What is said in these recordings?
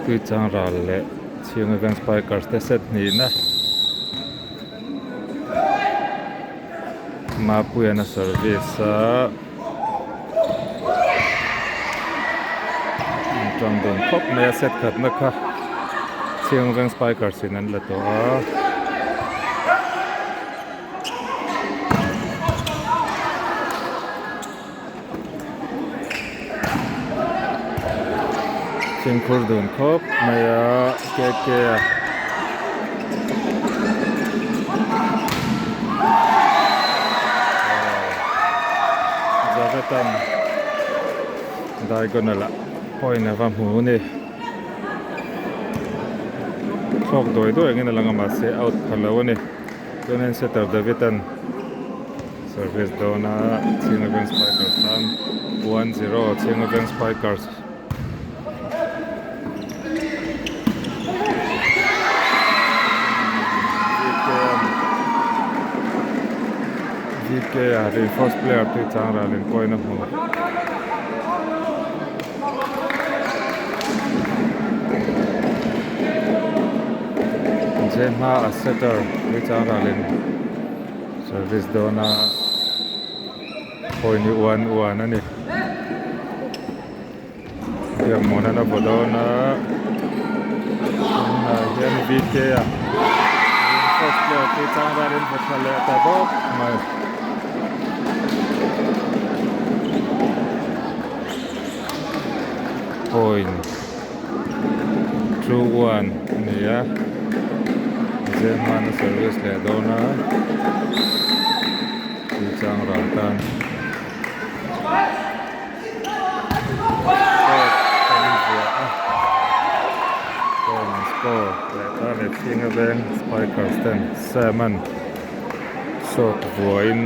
Tuichangral le Chhinga Veng Spikers te set ni na ma puya na service trong đường khóc mẹ set khat na kha Chhinga Veng Spikers in an la to Ching khur đường khóc mẹ ke Zavetan diagonal point avam hu ni khok doi ngin langa ma se out phalo ni tonen setter Davitan service dona Chhinga Veng Spikers tan 1-0 Chhinga Veng Spikers the first player Tuichangral in point of move. Jenha a setter Tuichangral in service dona point 1-1 ani. Yang mona na bodona hian VK first player Tuichangral in Bethlehem tabok mai point 2-1 nia Zeman service le dona Tuichangral tan score le tan le Chhinga Veng Spikers ten Seman shot voin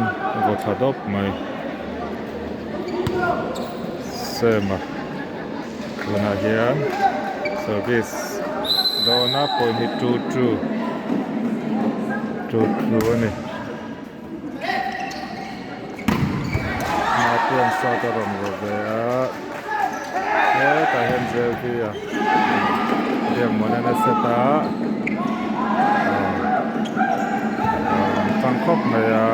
vothadop mai Sema Tuna hian service dona point hit 2-2 ani Mapian Sataram Rovea ta hian Zelvia Diam Monana Seta Bangkok maya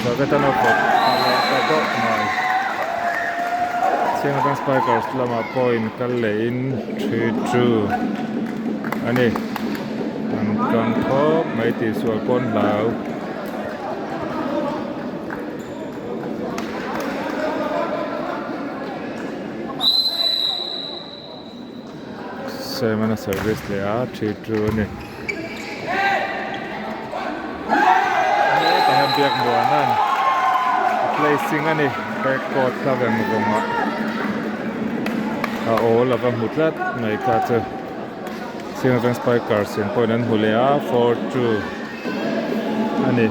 Zavetan of Lalpa mai Chhinga Veng Spikers lama point kalein 3-2 ani kan khop mai ti sual kon lau Semana service le 3-2 ani ta ham biak buanan placing ani backcourt ka veng gonga all of them mutlat mai ka che Chhinga Veng Spikers in point an hulea 4-2 ani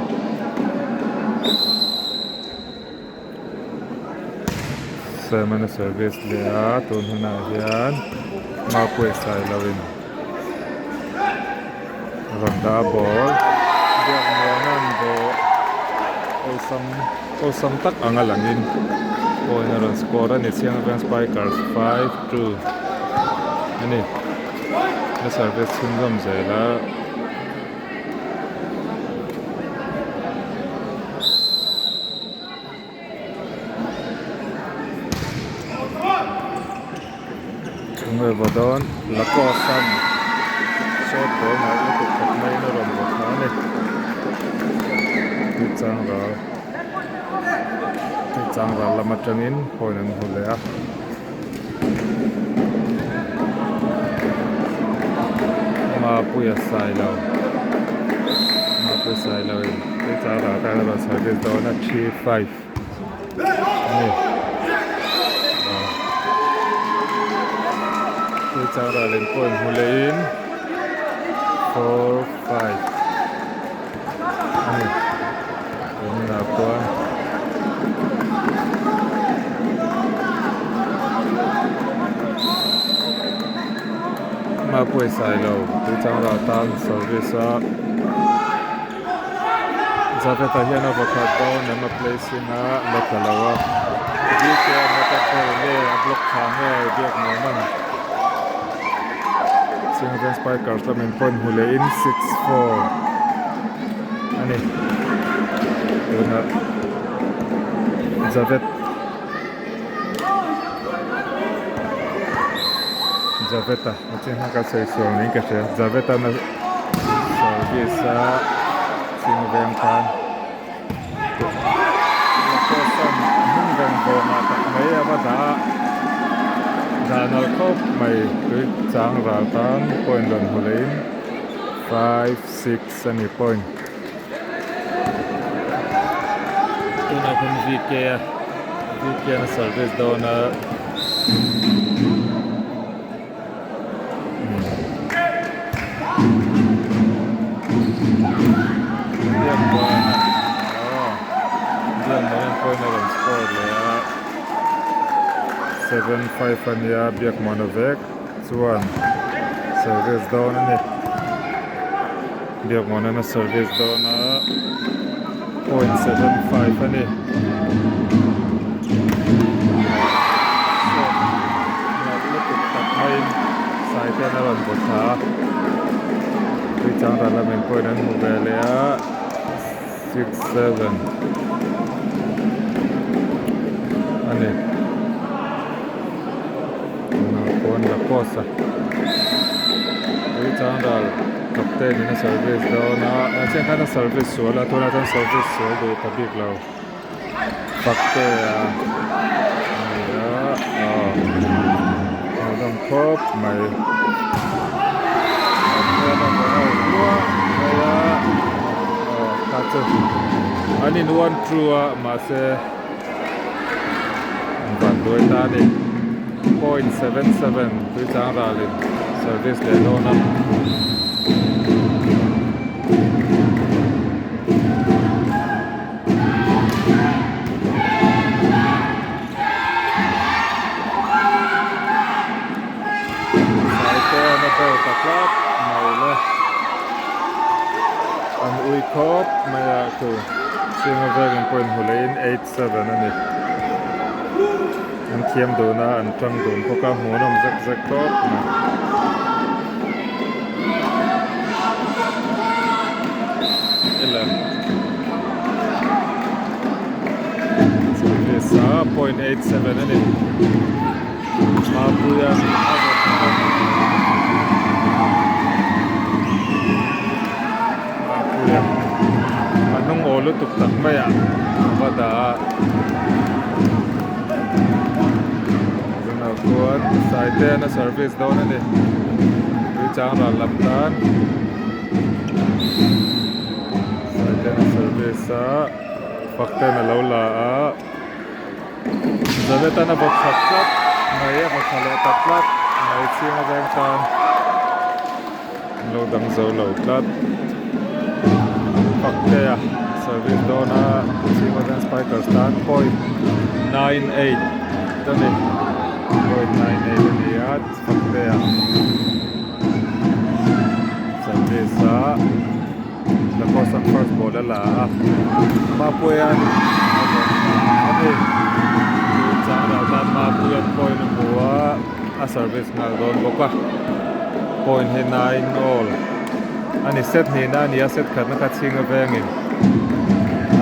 Semana service le tun huna hian ma pui sai lawin randa ball biak monan bo osam tak angalangin point run score ani Chhinga Veng Spikers 5-2 ani the service hingam zela ngwe bodon lako sam shot ball na ku khotmai na rom bo thane Tuichangral lama tangin point an hulea ma puya sai lo Tuichangral ka na service dona 3-5 ani Tuichangral in point hulein 4-5 ani na kwa ma pui sai lo Tuichangral tan service Zaveta hian avocado down and a place in Lakalawa. Dito ang matagpay le block hange biak naman. Chhinga Veng Spikers la min point hule in 6-4 ani tuna Zaveta machin haka sei suang ni ka che Zaveta na service Chhinga Veng kan kosan hunggang boma tak mai avada danal khop mai Tuichangral kan point don hulein 5-6 ani point tuna kun VK na service dona score le 7-5 ania biak monovek chuan service down ani biak monana service down a 0.75 ani sai te na ron botha Tuichangral la min point an mu ve le a 6-7 ani kon la cosa Tuichangral captain in a service down a chen kana service sola tola tan service so do tabik lo fakte dong khop mai ani nuan trua ma se van doi ta ni 0.77 Tuichangral in service le lona taklap maile an ui khop maya tu Chhinga Veng point hulein 8-7 ani an khiam dona an tang don poka hmunom zek khop na ela service 0.87 ani mapuyan anong olo tuktak maya avada kuat side na service down ani Tuichangral lamtan side na service fakta na lola Zaveta na box hatlat mai bakhala tatlat mai Chhinga Veng tan lo dang zo lo tlat fakta service dona Chhinga Veng Spikers tan 0.98 tani 0.98 ni at fakta service la kosan first ball la mapuyan ani Tuichangral tan mapuyan point buwa a service na don boka point he 9 all ani set ni na ni set khat na ka Chhinga Veng in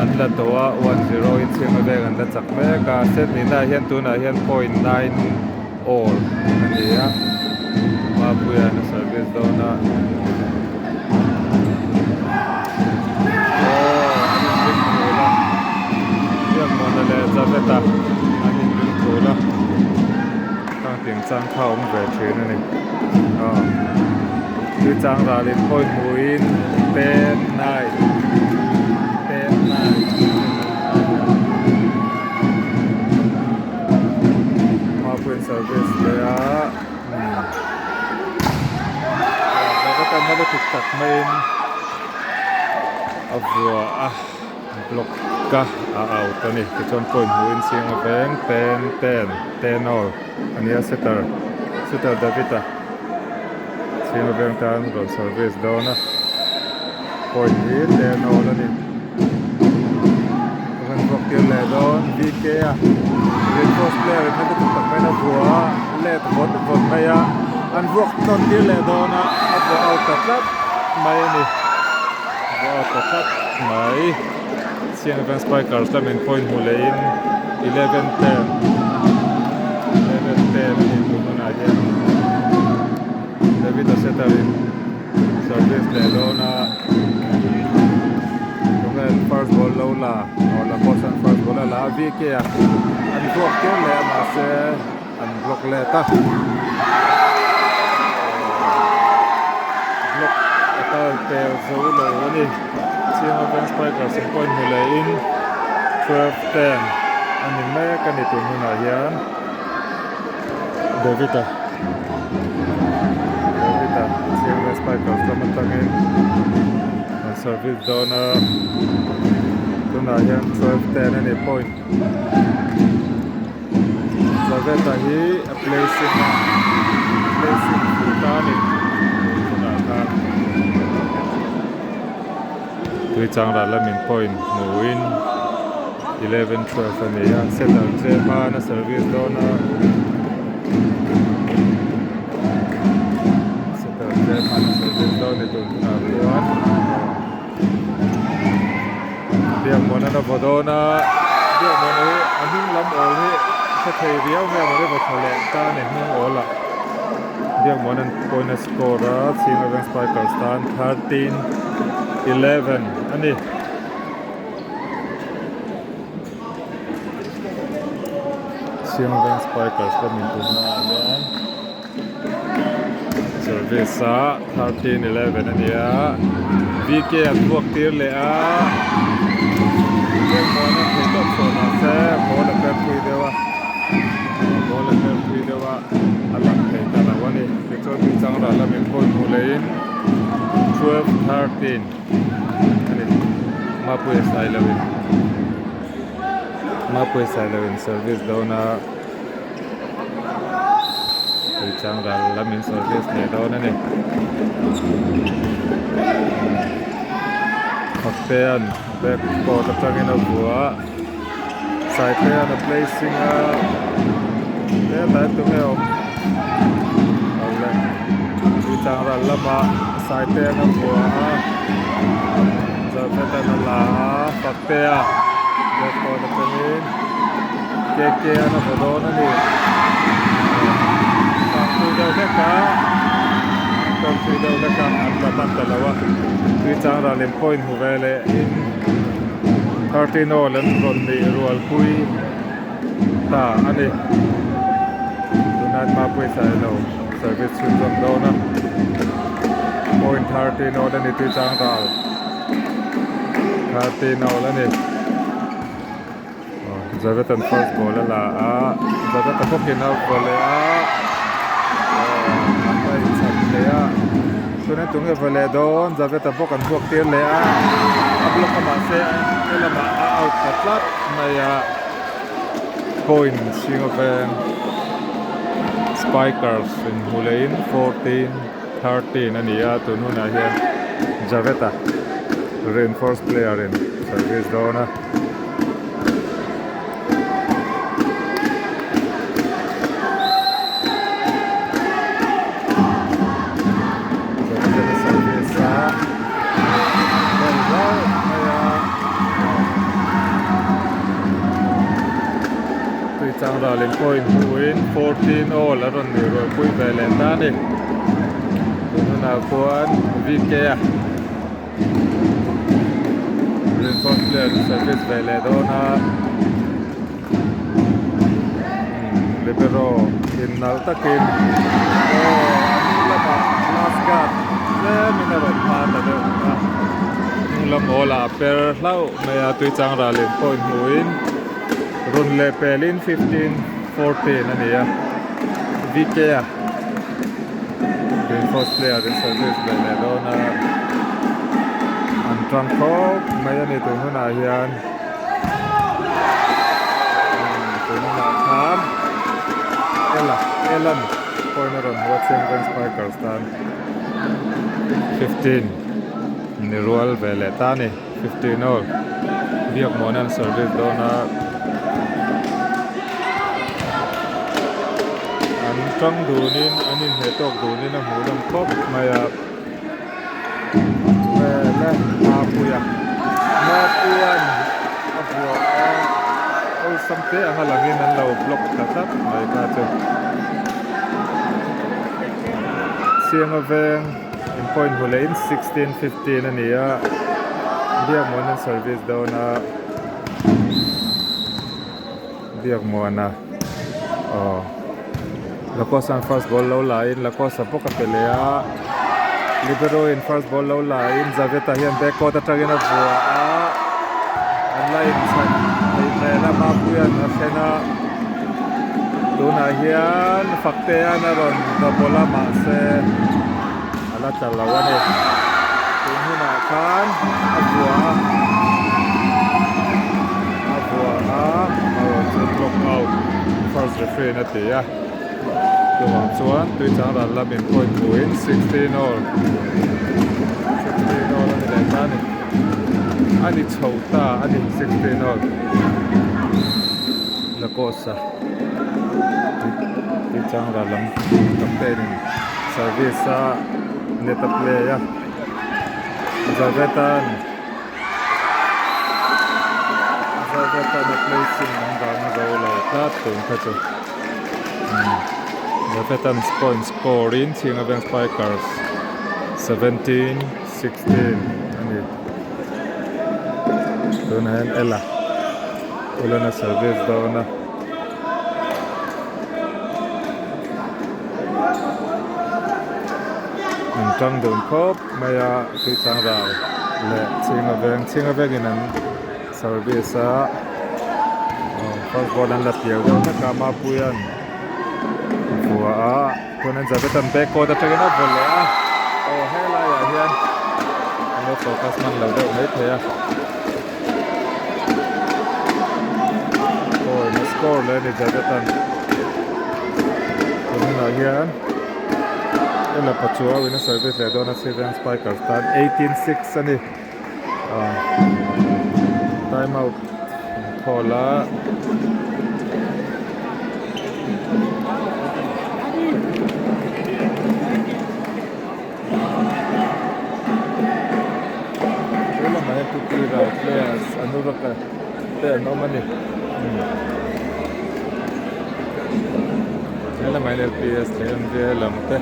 an la towa 1-0 in Chhinga Veng an la chak me ka set ni na hian tu na hian point 9 all ani ya mapuyan na service dona Zaveta ani bin kola tang ting chang khao om ve thrin ani Tuichangral in point muin 10-9 mapuyan service le Zaveta na le tuktak main avua block ka out ani ke chon point win Chhinga Veng 10 all ania setter Davita Chhinga Veng tan ron service dona point win 10 all ani kan block til le don VK red post player na tu tak mai na bua let bot maya an vuộc non tir le do na abo out tat mai ni out tat mai Chhinga Veng Spikers la min point mulein 11-10 ni tumuna hian David Seterin service le do na first ball lola or la person first ball la VK an block tir le ma se an block le ta block ata te zo lo ni Chhinga Veng Spikers point mulein 12-10 an ni me kan ni tumuna hian David Chhinga Veng Spikers la matangin service dona tuna hian 12-10 ani point Zaveta hi a placing futani tuna ka Tuichangral la min point muin 11-12 ani ya setal jema na service dona setal jema na service dona tuna kuan Biang mona na bodona biang mona anung lam ol hi sa thei riau me mare bothale ta ne hung ola biang mona point score Chhinga Veng Spikers tan 13-11 ani Chhinga Veng Spikers la min tu na hian service 13-11 ani ya VK at buak tir le a Biang mona khutop so na se ball per pui dewa alak thei ta la wani tikso Tuichangral la min point mulein 12-13 ani ma pui sai lawin service dona Tuichangral la min service le dona ni Faktean back court atangin a bua side player na placing le ta tu heo alle Tuichangral lama side player na bua Zaveta na la Faktea back court atangin KK na bodona ni Tuichangral le ka an talawa Tuichangral in point huvele in 13-all and ron ni rual pui ta ani tunat ma pui sai lo service shoot from dona point 13-all ani Tuichangral 13-all ani Zavetan first ball la a Zaveta pokin out volley a antai chatlea tunen tunge volley don Zaveta pokan buak tir le a block ma se elama out patlat maya point Chhinga Veng Spikers in hulein 14-13 ani ya tununa hian Zaveta reinforced player in service dona Tuichangral in point win 14-all aron ni ro pui vele ta ni tununa kuan VK reinforced player service vele dona libero in naltakin lama last guard le minaro pata de lam ola per lau me Tuichangral in point win run le pelin 15-14 ani ya VK reinforced player in service vele dona Trangko maya ni tununa hian tununa tham Elan corner on Chhinga Veng Spikers tan 15 ni rual vele tani 15-all biak monan service dona an trăng dunin anin hetok dunin a mulam khop maya le mapuyan abua ol samte angalangin an lo block tatak mai ka chu Chhinga Veng in point hulain 16-15 ania biak mon service down na biak mon Lakosan first ball low line, Lakosa Pocatelea, Libero in first ball low line, Zaveta here and back court attacking of and line Mela Mapuyan Afena Tuna here, Faktean aron Nabola Mase Alatalawane Tunhuna Khan block out first referee na tiya Tuichangral Tuichangral lab in point to win 16 all ani chauta ani 16 all la cosa Tuichangral lam captain service net player Zavetan placing ang Aizawl platform kacho Bethlehem point scoring Chhinga Veng Spikers 17-16 ani tunahan ela wala na service daw na ang tang doon kop maya Tuichangral le Chhinga Veng inan service sa first ball ang latiyaw daw na kamapuyan kunan Zavetan back court attacking na volley hela ya hian ano focus man law daw mai thaya na score le ni Zavetan kunan na hian ela pachua win service le daw na Veng Spikers tan 18-6 ani time out Kola players anuraka player no money ela mai players le MVA lamte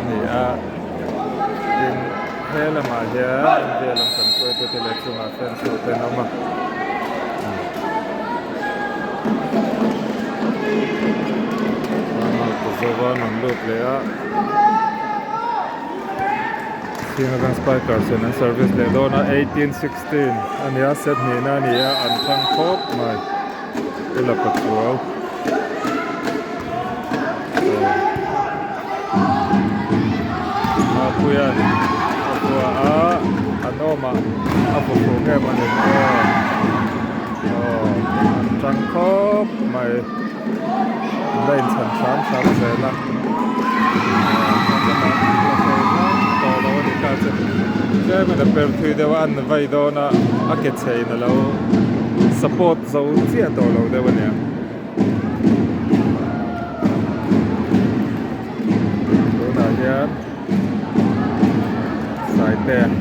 ni in hela ma ya MVA lam kan ko to telection ma fans to te no ma Mizoram ang loop player Chhinga Veng Spikers in service le do na 18-16 ania set ni na nia an thang khop mai ila patrol Mapuyan anoma apo nge mane an thang khop mai line san sela Kaya may na-pertui dewa an vai do na akit say na law support sa siya to law dewa niya do na yan side there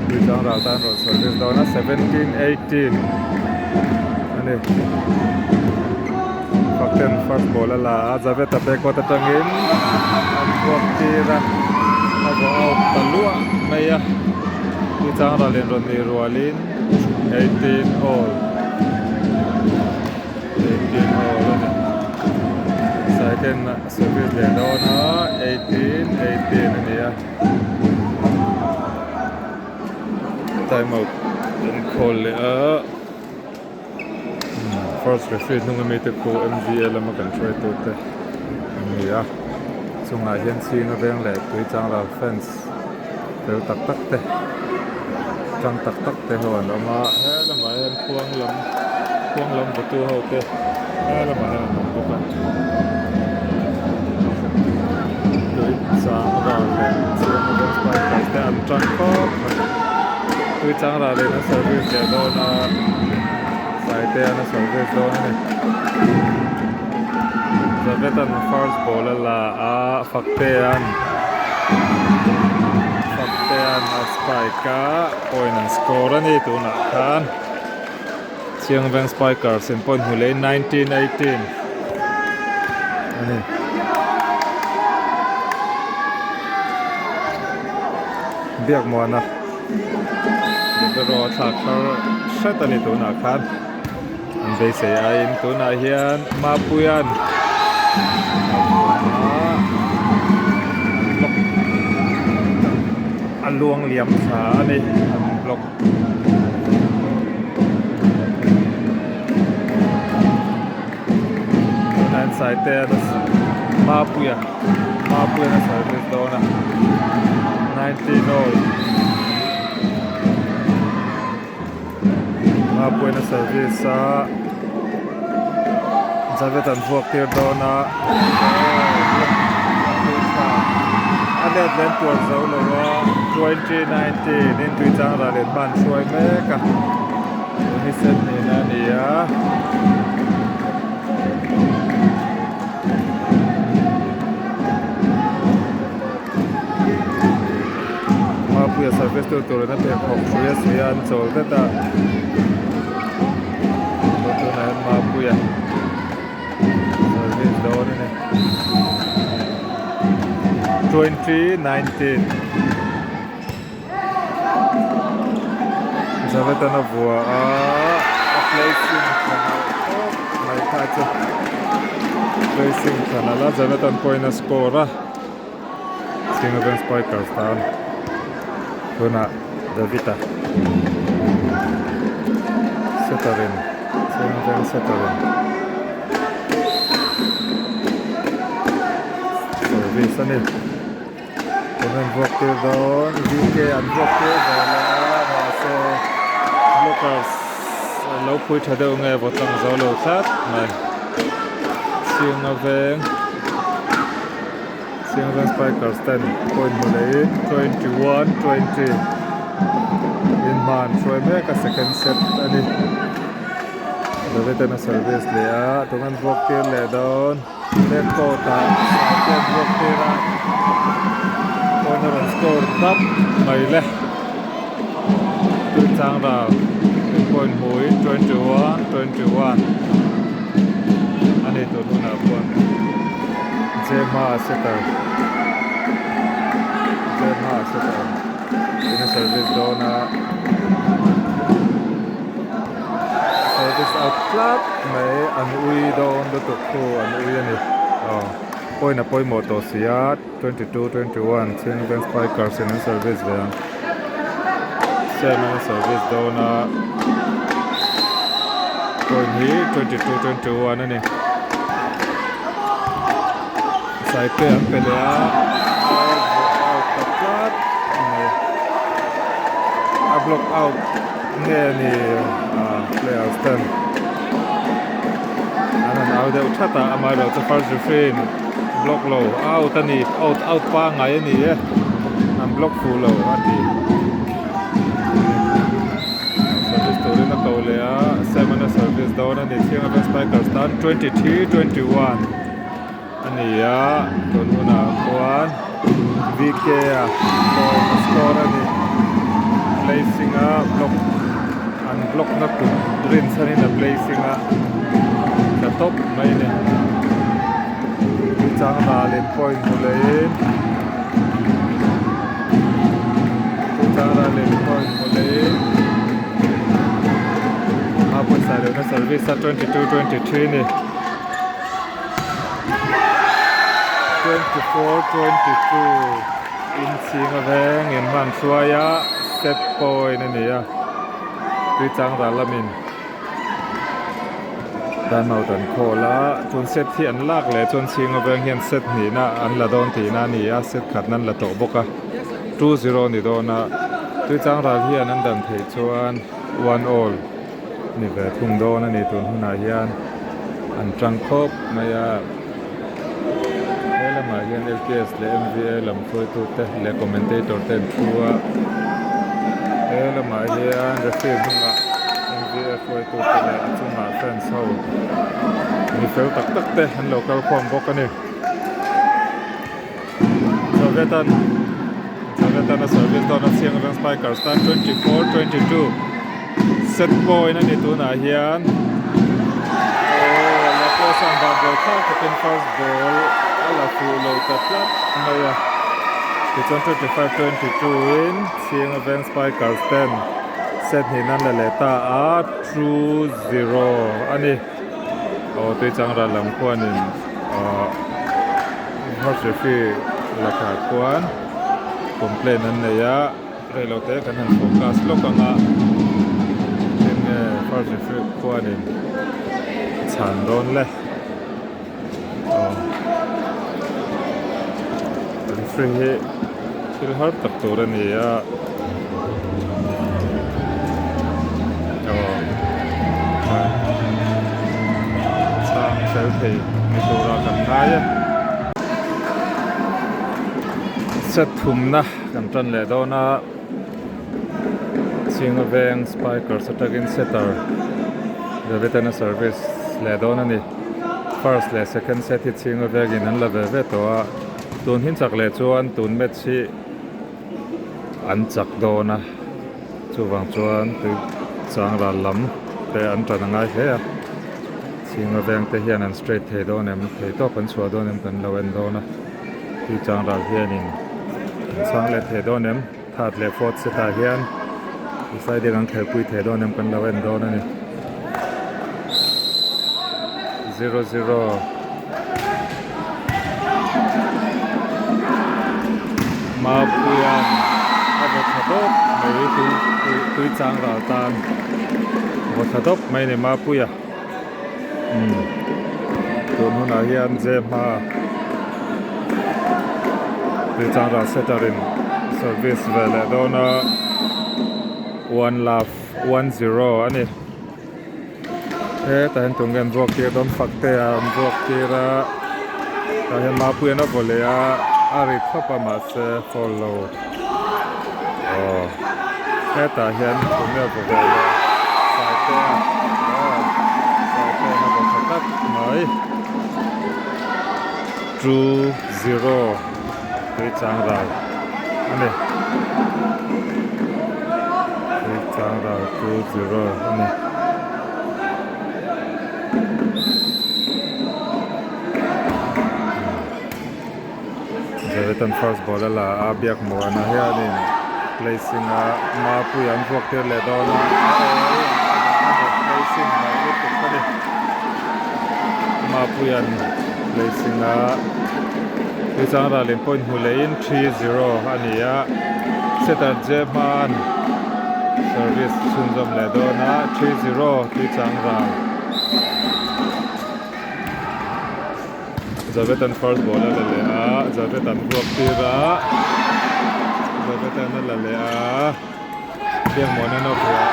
Tuichangral tan road service do na 17-18 ani Fakten first ball ala Zaveta back what atangin an buak tira Abo out talua maya Tuichangral in Ronnie Rualin 18 all second service le do na 18 niya time out in call first referee nung gamit ko MVA lam kan try to te niya Chunga hian Chhinga Veng le Tuichangral fans tel tak te tang tak te ho an ma hela ma hian khuang lam batu ho te hela ma hian bukan Tuichangral le Chhinga Veng Spikers te an tang ko Tuichangral le na service le do na sai te na service do ni Zavetan first ball la Faktean spike point and score ani tuna khan Chhinga Veng Spikers in point hule 19-18 ani biak moana libero thakar shat ani tuna khan an be se in tuna hian Mapuyan luang liam sa ani block nan side there Mapuyan na service dona 19-all Mapuyan na service sa Zavetan vuak tir dona Adet len tuan zau lawa 2019 in Tuichangral in ban suai meka ini set ni na dia Mapuya service tu na pe khok suya suyan chol ta tu na Mapuya service don ni 2019 Zavetan vua placing mai touch placing kanala Zavetan point score Chhinga Veng Spikers tan tuna Davita Setarin Chhinga Veng Setarin service ani Dengan waktu don, VK and waktu don, so blockers low put ada ungai Vengthlang zolo tat, mai Chhinga Veng Spikers 10 point mulai 21-20 in man, so mereka second set ani. Zavetan service lea, dengan waktu le don, le kota, second waktu la. Corner and score top mai le Tuichangral point hui 21-21 ani tu na pon Jema setter ini service dona service out flat mai an ui don do tu an ui ani point na point moto siat 22-21 Chhinga Veng Spikers in service there seven service dona point hi 22-21 ani side player pelea out the flat a block out nge ni players 10 anan aude uthata amaro to first refrain block low out ani out pa ngai ani am block full low ati service story na kaulea seven service down ani Chhinga Veng Spikers tan 23-21 ani ya tonuna kwan VK score ani placing a block unblock na tu rin sani na placing a the top mai ne Tuichangral in point mulain Mapuyan side na service sa 22-23 ni 24-22 in Chhinga Veng in man suaya set point ni ya Tuichangral lamin dan mau dan kola chun set thi an lak le chun Chhinga Veng hian set ni na an la don ti na ni a set khat nan la to boka 2-0 ni dona Tuichangral hian an dan thei chuan 1-all ni ve thung dona ni tun huna hian an trangkhop maya helama hian LPS le MVA lam khoi tu te le commentator ten thua helama hian referee huna MVA khoi tu te le achunga fans ho มีเฟลตักตักเตะฮันโลกัลความบอกกันนี่โซเวตันนะเซอร์วิสตอนนั้นเสียงเรื่องสไปเกอร์สตัน24-22เซตบอยนั่นนี่ตัวหนาเฮียนโอ้แล้วก็สังบาลบอลเข้าจะเป็น first ball อะไรฟูโลตัดลับไม่อะที่จน25-22วินเสียงเรื่องสไปเกอร์สตันเซตนี้นั่นแหละตา2-0อันนี้โอ้ตัวจังหวัดลำพูนนี่ฮอสฟีราคาควรผมเพลนนั้นเนี่ยเรื่องเราเตะกันหันโฟกัสโลกกันละเป็นฮอสฟีควรนี่ฉันโดนเลยเป็นฟรีที่ฮอตตักตัวนี่เซลฟี่มีตัวเรากันได้เซตทุ่มนะกันจนเลยโดนชิงเวงสไปเกอร์สตักินเซตเตอร์เดี๋ยวเป็นเซอร์วิสเลยโดนนี่ first เลย second set ที่ชิงเวงนั้นละเวตัวตูนหินจักเลยจวนตูนเม็ดชีอันจักโดนจูวังจวนตึกจางรัลลำแต่อันจัดง่ายเฮียชิงเวงเตะเฮียนันสเตรทเทโดนเทโต้เป็นชัวโดนเป็นลาเวนโดนะที่จางรัลเฮียนินสังเลเทโดนถาดเลฟอร์ดสตาเฮียนที่ใส่เด็กอังเขยปุยเทโดนเป็นลาเวนโดนะนี่0-0มาปุยันอาบทดบไม่ตุยจางรัลตันอาบทดบไม่เนี่ยมาปุยตัวนู้นอาเฮียนเจมาตุยจางรัลเซตารินเซอร์วิสเวลโดน1 love 1-0อันนี้แต่เห็นตรงกันบวกเกียร์โดนฝักเตะบวกเกียร์แต่เห็นมาปุยนะบอลเลยอาริเข้าประมาณfollow แค่แต่เห็นตรงนี้บอลเลยสายเตะนะบอลตัดหน่อย2-0ตุยจางรัลอันนี้ตุยจางรัล2-0อันนี้Jadi first ball lah abiak mau na ya ni placing ma puyan buat ter le do na placing na itu tadi ma puyan placing di sana lim point hulain 3-0 ani ya setter Japan service sunjam le do na 3-0 di sana Zavetan first ball lalea, Zavetan buat tira, Zavetan lalea, dia mana nak buat?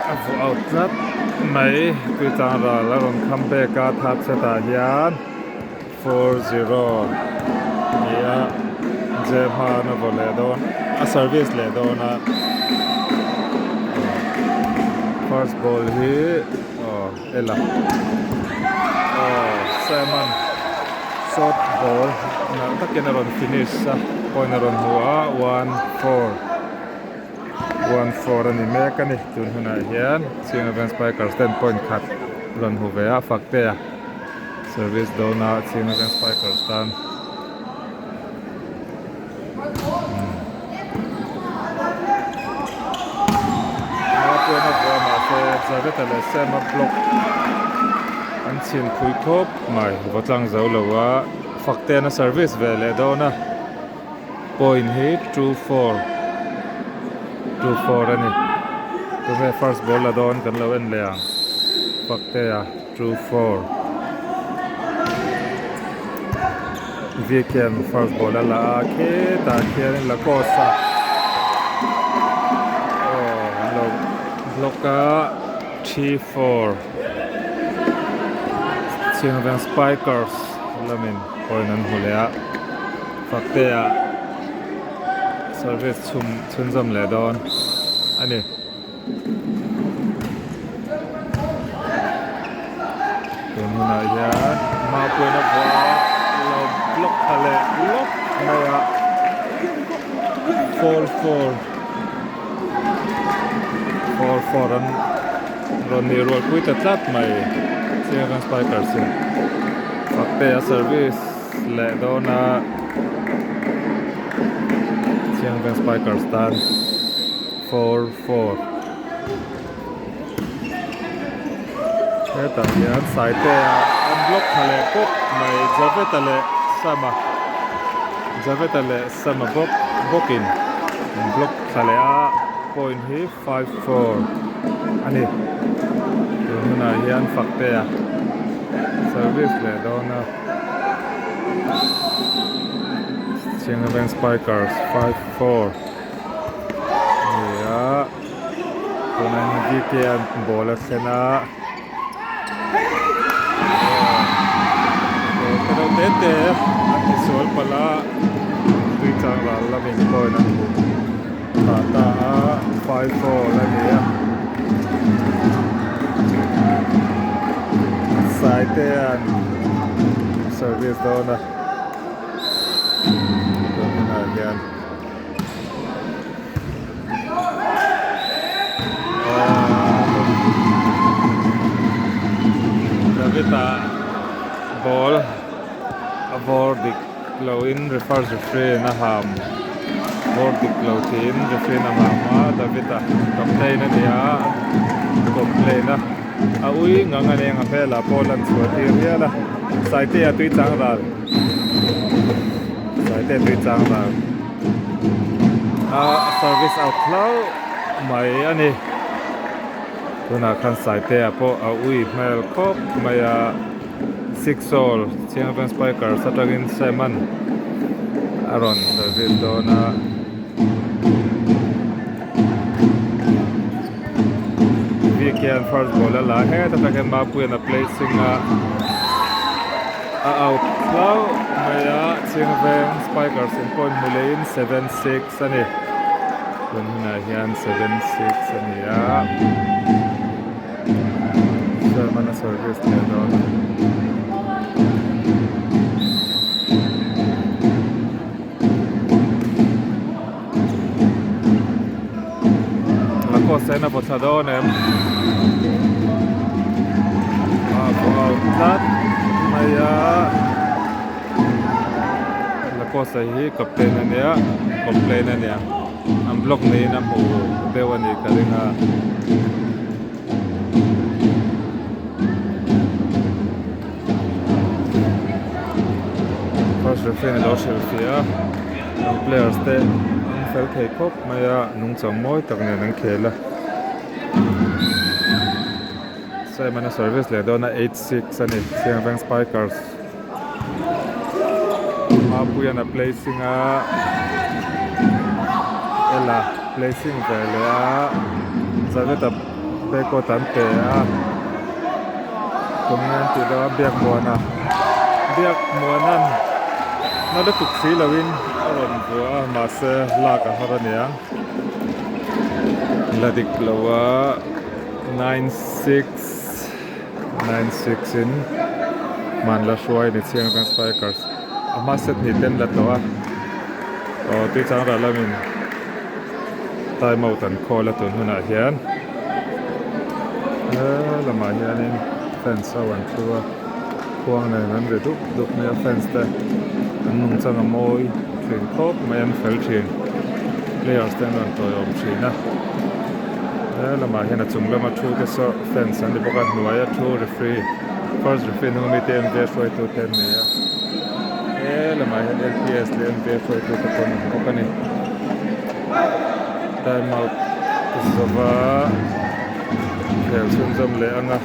Aku outside, mai Tuichangral lawan comeback thad setahian 4-0. Ia Japan boleh don, service le don First ball here, Ella. Simon, short ball. Tak kena run finish. Point run hua 1-4 ni mereka ni tun huna hian. Chhinga Veng Spikers 10 point cut. Run huvea fakte ya. Service dona Chhinga Veng Spikers tan. Zavet ale sema block an chin phui thop mai Vengthlang zo lowa fakte na service vele dona point hit 2-4 ani to me first ball la don kan lo en leang fakte ya 2-4 VKM first ball la ke ta ke la cosa Loka 3-4 Chhinga Veng Spikers lamin poinan hulea faktea service chunjam le don ani Tuần này ya ma quên nó quá lâu block thale block này à 4-4 run ni roll quit at that mày Chhinga Veng Spikers fakte service le dona Chhinga Veng Spikers tan 4-4 Eta yan side unblock thale pop mai javetale sama bokin block thale a point hi 5-4 ani tuna yan fakte service le dona Chhinga Veng Spikers 5-4 ya tuna ni kian bola sena Tete Aizawl pala Tuichangral la min ko na tata 5-4 la niya side yan service daw na ito na yan Davita ball Vordik low in refers referee na ham Vordik low in referee na mama Davita complain na niya complain na aui ngangane nga pela Poland swati riya la site ya Tuichangral service out low may ani tuna kan site ya po aui mel kop maya Aizawl Chhinga Veng Spikers atangin seman aron service dona Vikian first ball la he tataken mapu na placing out now maya Chhinga Veng Spikers in point mulain 7-6 ani na yan 7-6 ani ya seman na service dona Sena Potsadonem Outlet Maya La cosa hi kapten niya complain niya ang block ni na po dewa ni kalinga first referee ni Lalpa ang players te fel K-pop maya nung chamoy tak ne nang khela sai mana service le dona 8-6 ani Chhinga Veng Spikers mapuya na placing ela placing vele zaveta beko tante kumyan ti do biak muanan na da tuksi lawin aron bua mase laka harania ladik lawa 9-6 in manla shuai ni Chhinga Veng Spikers amaset ni ten latwa o Tuichangral lamin time out an call atun huna hian lama hianin fence awan thua khuang nei nan re duk ne fence te nung changa moi thin khop mayan fel thin players ten ron toyom thina lama hian chung lama thu te so fence an boka hnuaia thu referee first referee no mi te MVA PVL 10 ne lama hian LPS le MVA PVL te kon okani time out zova hel sunjam le anga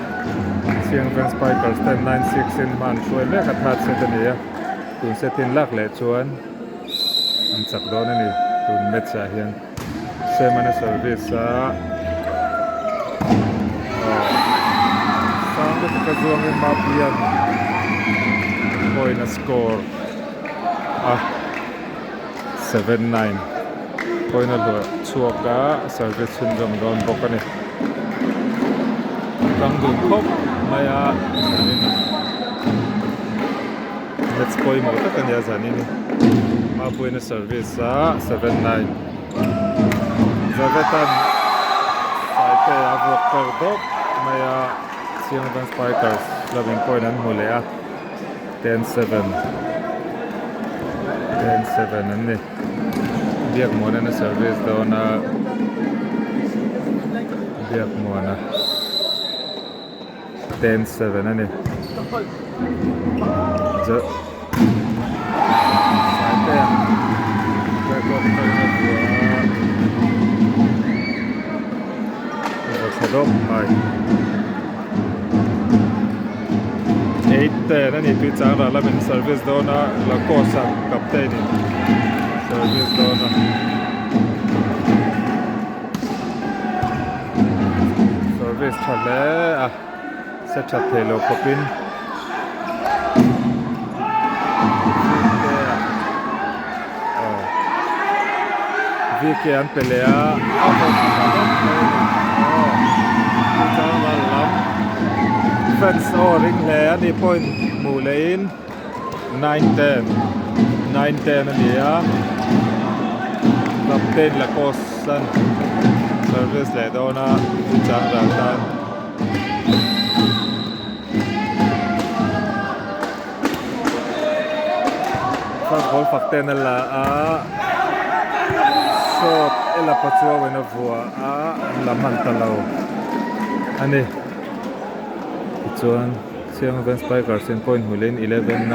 Chhinga Veng Spikers 9-6 in man shoi le khathat se te ne tun setin lak le chuan an chak don ani tun match a hian semana service sang ko kazuang in mapian point a score 7-9 point na lua chuaka service chin jong don bokani kang du khop maya let's point mo ta kan ya zanini ma point na service sa 79 zavetan saite avok dok maya Chhinga Veng Spikers loving point an mulea 10-7 anni biak mona na service daw na biak mona 10-7 anni ja saite record na buwa sadok ai 8 nani Tuichangral la min service daw na la kosa kapten ni service daw na service chale set up hello kopin VK an pelea fans ring le ani point mulein 9-10 ania kapten la kosan service le dona Tuichangral tan first ball fakten la shot ela pachua wena vua laman talaw ani chuan Chhinga Veng Spikers in point hulin 11-9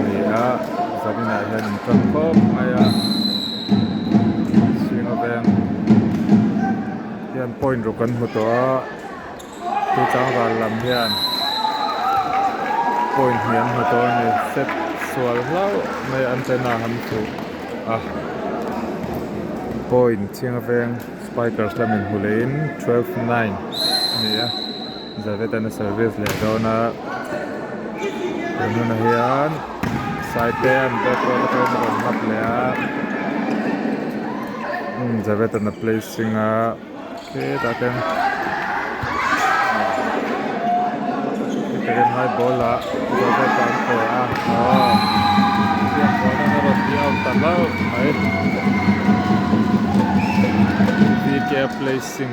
nia zabina hian tram khop maya Chhinga Veng hian point ro kan hmu to Tuichangral lam hian point hian hmu to ni set sual hlau mai antena ham chu point Chhinga Veng Spikers lamin hulin 12-9 nia zavetan service le dona na hian side ten backward kan map le zavetan placing ke taken high ball zavetan ko yan bona na rot out talaw ai VK placing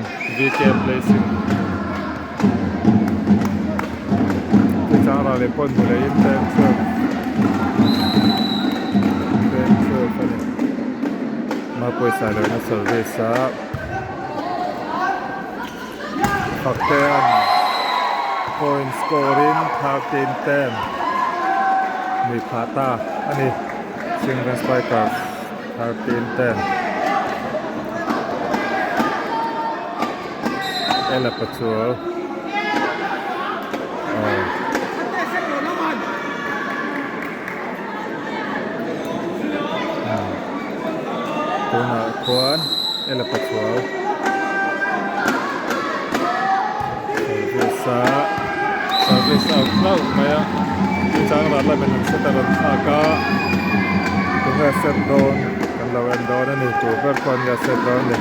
Tuichangral le point mula in 10-12 ma poi sa na service fakten point scoring 13-10 mi phata ani Chhinga Veng Spikers 13-10 ela pachua tuna kuan ela pachua service out now maya Tuichangral la men setaran aka tunga set down kan lawan down ani tu per kon ga set down ni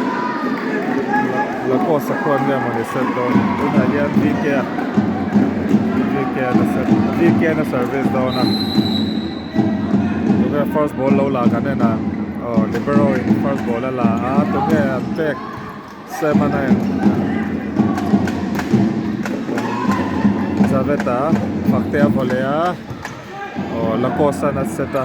la cosa kon ga mani set down tuna hian VK na service down na tunga first ball lo la kan na libero in first ball la tunga back 7-9 zaveta faktea volea la cosa na seta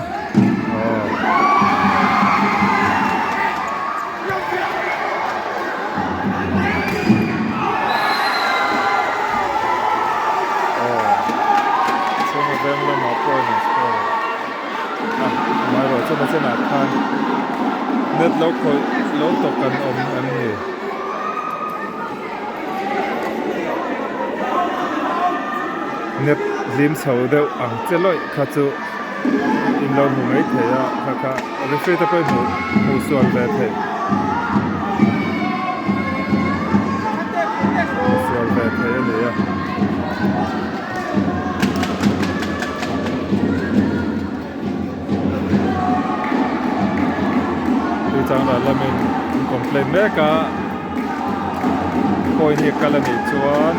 Chhinga Veng le ma point score mai ro chena khan net lo to kan an ni net lim chho deu ang cheloi kha chu in lo mu mai theya kha referee ta pai mu sual ve the ni ya veka point hi kalani chuan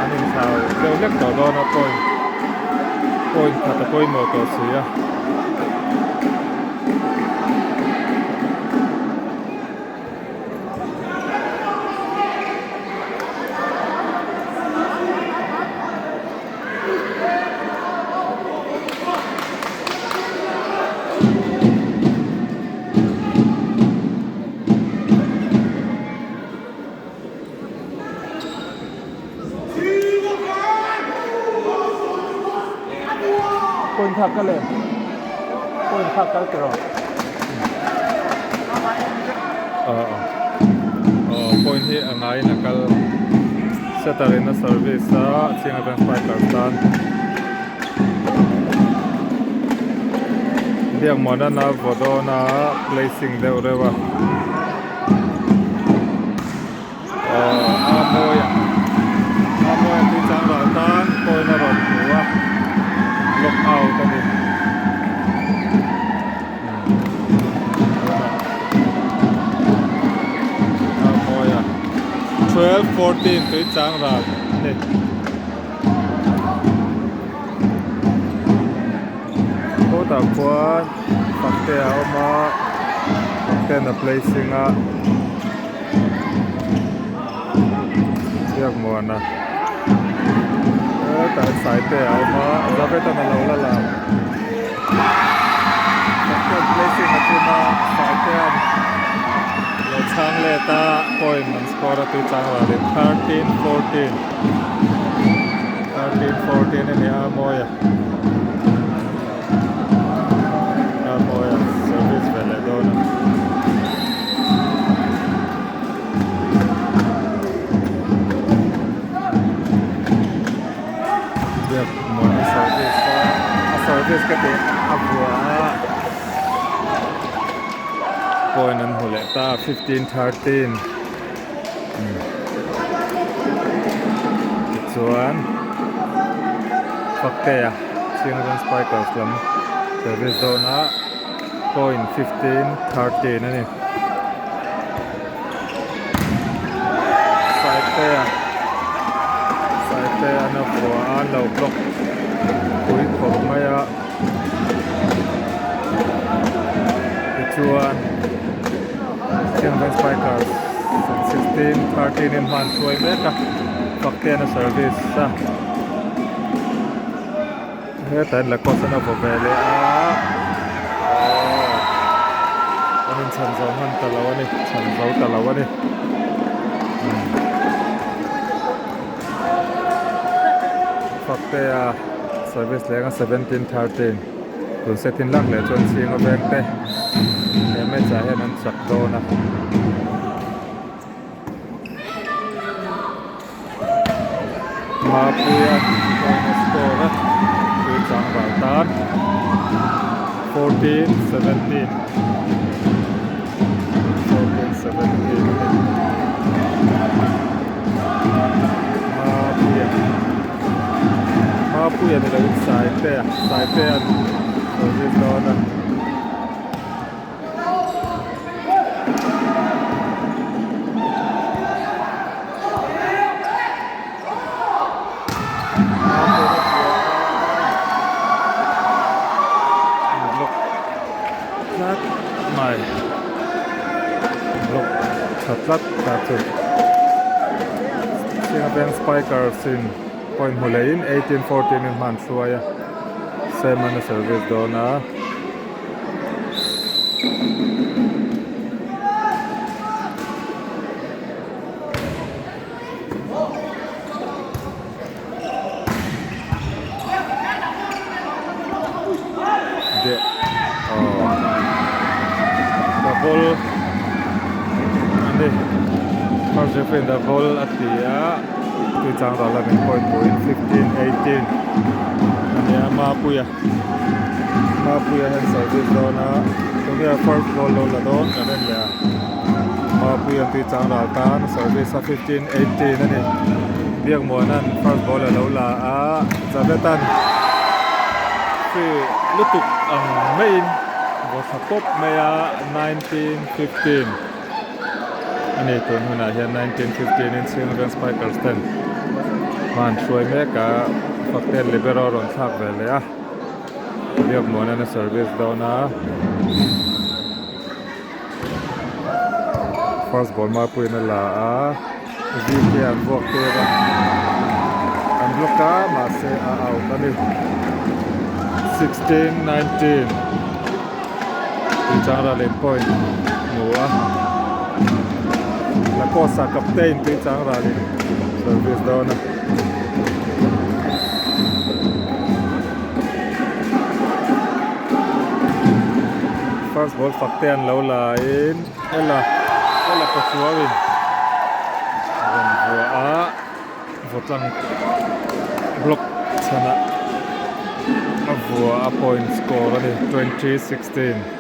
anin thau deu lek to do na point khata point mo to suya point khắc cái lên point khắc cái rồi point hi angai nakal setter in a service Chhinga Veng Pakistan diang mona na vodona placing deu rewa amoya Tuichangral tan point na ron huwa lock out ani amoya 12-14 Tuichangral ni ta kwa fakte ama fakte na placing yak mo na ta sai te ama zabe ta na la la fakte placing na sai te lo chang le ta point man score tu changral 13-14 ni amoya service veledona dia mon service ke te abwa point an hole ta 15-13 chuan fakte Chhinga Veng Spikers lam service zona point 15-13 ani site ana for low block kui khom maya chuan Chhinga Veng Spikers 16-13 in man tuai meka fakte na service sa he tan la ko sana for vele chan zau han talawani chan zau talawani fakte service lenga 17-13 tun setin lak le chon Chhinga Veng te me cha he nan chak do na ma puya score Tuichangral tan 14-17 Mapuya ni la side te service dona Chatlat katu Chhinga Veng Spikers in point hulain 18-14 in man suaya same service dona the ball first defend the ball at the Tuichangral in point 15-18 and Mapuya hand service dona so here first ball lo la don and then Mapuya Tuichangral tan service 15-18 ani biak mo nan first ball lo la zabetan si lutuk ang main was a top maya 19-15 อันนี้ตัวหุ่นอาเฮียน1915 in Chhinga Veng Spikers 10มันช่วยแม่กะฟักเต้นลิเบโรรอนทักเวลเลยเรียบหมดในเซอร์วิสดาวนะ first ball มาปุยนั่นละวีเกียนบวกเตะอันบล็อกก้ามาเซเอาตอนนี้16-19 Tuichangral len point mua la cosa captain Tuichangral service down first ball fakten lo lain ela pachuawin ron bua Vengthlang block chana avua a point score ani 20-16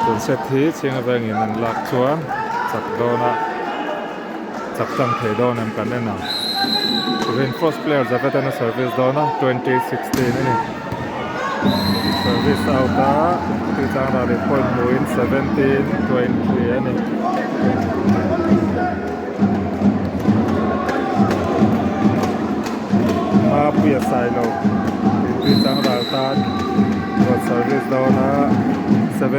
จนเซตที่เชียงแวงอย่างนั้นหลักชัวจับโดนจับจังเทโดนกันแน่นอนเป็น first player จะเป็น service โดน2016นี่ service out ที่จางราได้ point win 17-20นี่มาเปลี่ยนสายเราที่จางราตานรถ service โดน17-23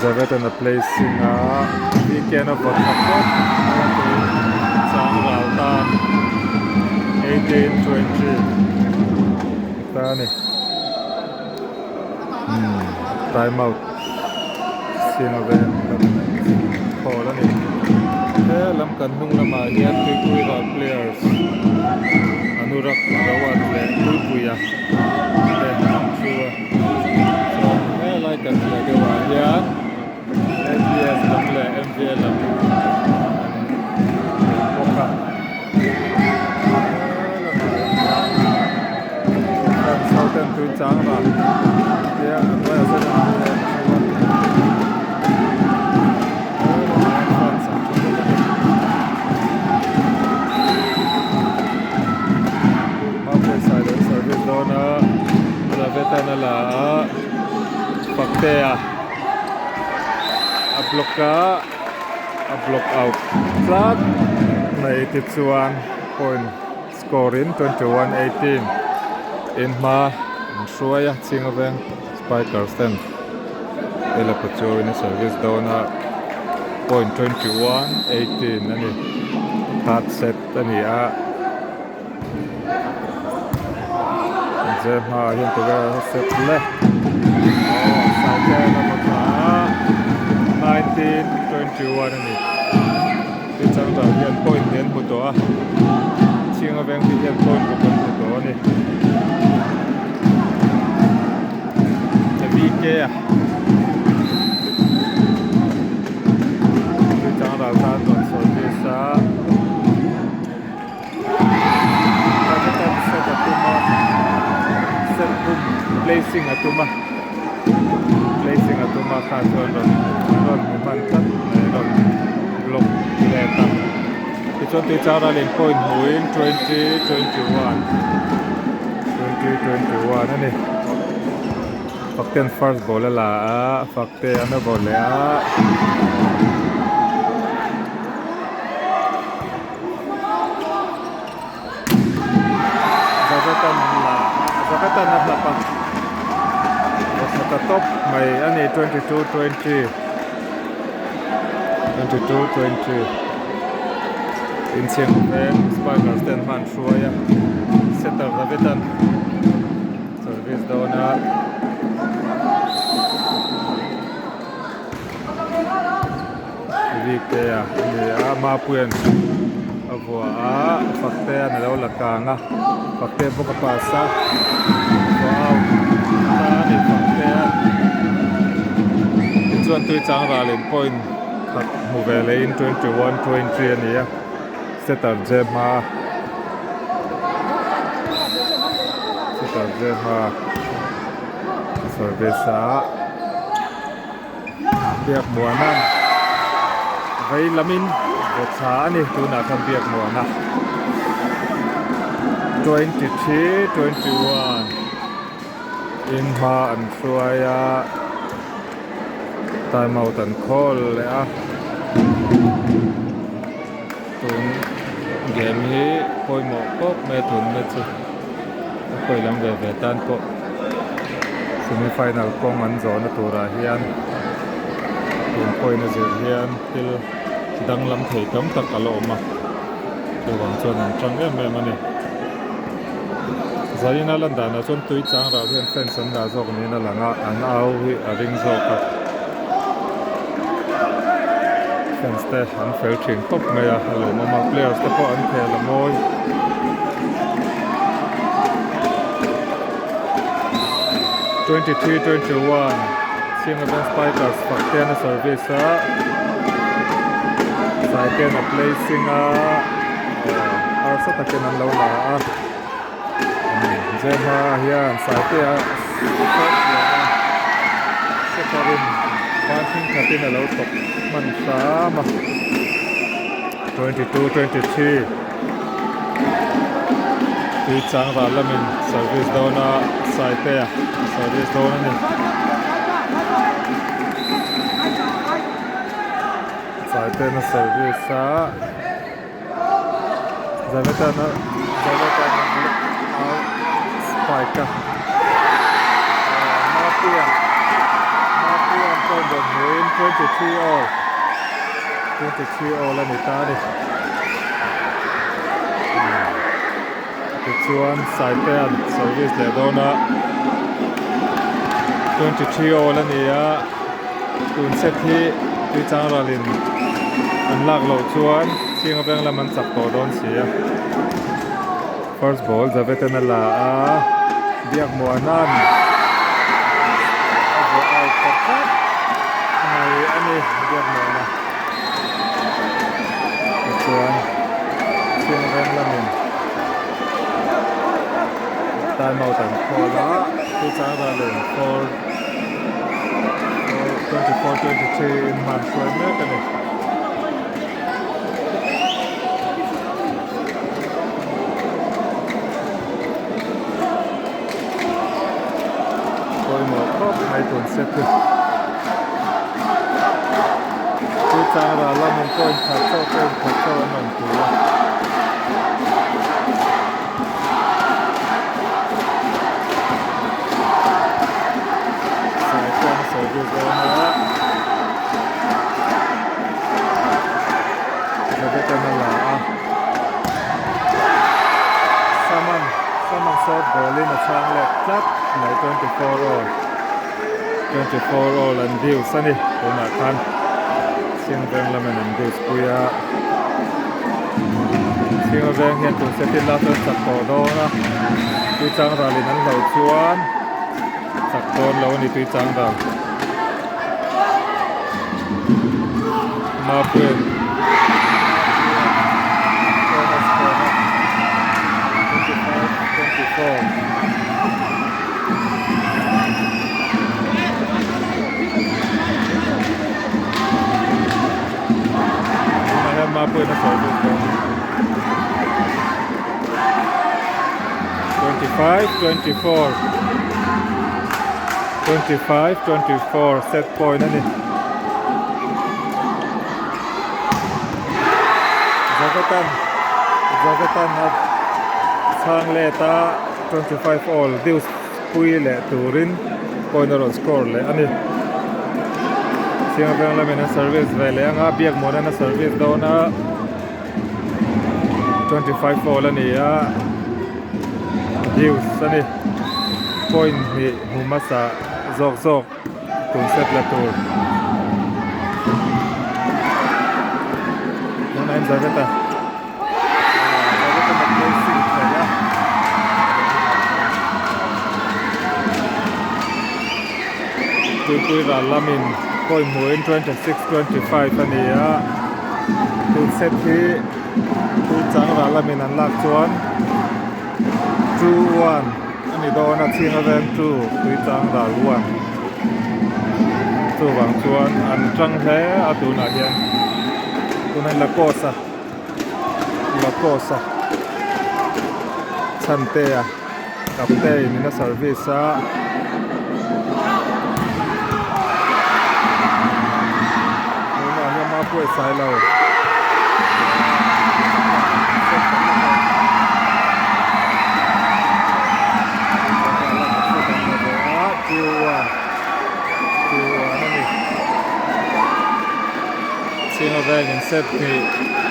Zavet on the placing weekend of Bethlehem Chhinga Veng 18-20 Tani time out Chhinga Vengพอแล้วนี่ลำกันนุ่งละมาเฮียนคุยกับ players อนุรักษ์ระวังและคุยกันเลยดีกว่าเฮีย MVA MVA ละพวกกันเซาเต็นตุนจางละเฮียว่าจะเป็นมาเป็นสายเดิน service โดนละเวทนั่นละFaktea a block out flat na 81 point scoring 21-18 in ma Shoya Chhinga Veng Spikers 10 ela pacho in service dona point 21-18 nani third set ani Zema hin to set left 19-21 นี่ที่จังหวัดเฮียนpointเฮียนบุตัวChhinga Vengที่เฮียนpointบุตัวนี่จะมีเกียร์ที่จังหวัดตาตัวสดที่ซาเราจะต้องเซตตัวมาเซตปุ่ม placing ตัวมาplacing atau makan ron mantap ron blok letak itu cara lain point win 20-21 ni fakten first ball lah fakte ana ball Zakatan na dapat sa top may ani 22-20 in Chhinga Veng Spikers 10 man Shoya setter Zavetan service down Vikea ni mapuyan avua fakte na daw lakanga fakte po kapasa wow tani fakte Chuan Tuichangral len point khat mu ve le in 21-20 ani setter jema service biak muanan vai lamin botha ani tuna kan biak muana 23-21 in ma an suaya time out and call le a tun game hi poi mo pok me tun me chu poi lam ve tan po semi final kong an zo na tura hian tun poi na zir hian til dang lam thei kam tak alo ma chu wang chuan an tang em ani Zarina landa na chon Tuichangral hian fence an da zawk ni na langa an au hi a ring zawk a fence te an fel thin khop mai a halo mama players te pawh an phel a mawi 23-21 Chhinga Veng Spikers faktian a service a Saiten a placing a arsa takin an lo la a Zema hian Saite a sekarin banting katin a lo tok man sama 22-23 Tuichangral lamin service dona Saite a service dona ni Saite na service a Zaveta na spike Mapian Kondon win 23 all ani ta ni chuan Saite an service le dona 23 all ani a tun set hi Tuichangral in an lak lo chuan Chhinga Veng lam an chak to don sia first ball Zaveta na la a biak mo anan go out pakat mai ani biak mo na chuan Chhinga Veng lamin time out and call a Tuichangral in for 24-23 in man short net ani mai tun set Tuichangral lam on point khatso non tu Saite na service dona Zaveta na la Saman shot ball in a chang left flat mai 24 all and deal sunny Roma Khan Chhinga Veng lamin and deal puya Chhinga Veng hian tun setin la ton chak to do na Tuichangral in an lo chuan chak ton lo ni Tuichangral Mapuen 25-24 มาเปิดนะสองลูก25-24 set point นั่นนี่Zavetaครับช่างเลตา25 all ดิวปุยและตูริน point on score เลยอันนี้Chhinga Veng lamin na service vele anga biak mo na service daw na 25 all ani a Deus ani point ni humasa zok tun set la tur na Zaveta na placing kaya Tuichangral lamin Koi muin 26-25 ani a tun set hi Tuichangral lamin an lak chuan 2-1 ani do na Chhinga Veng 2 Tuichangral 1 chu wang chuan an tang hle a tuna hian tunan lakosa chante a kapte ni na service a quay sai lâu Chhinga Veng in set ni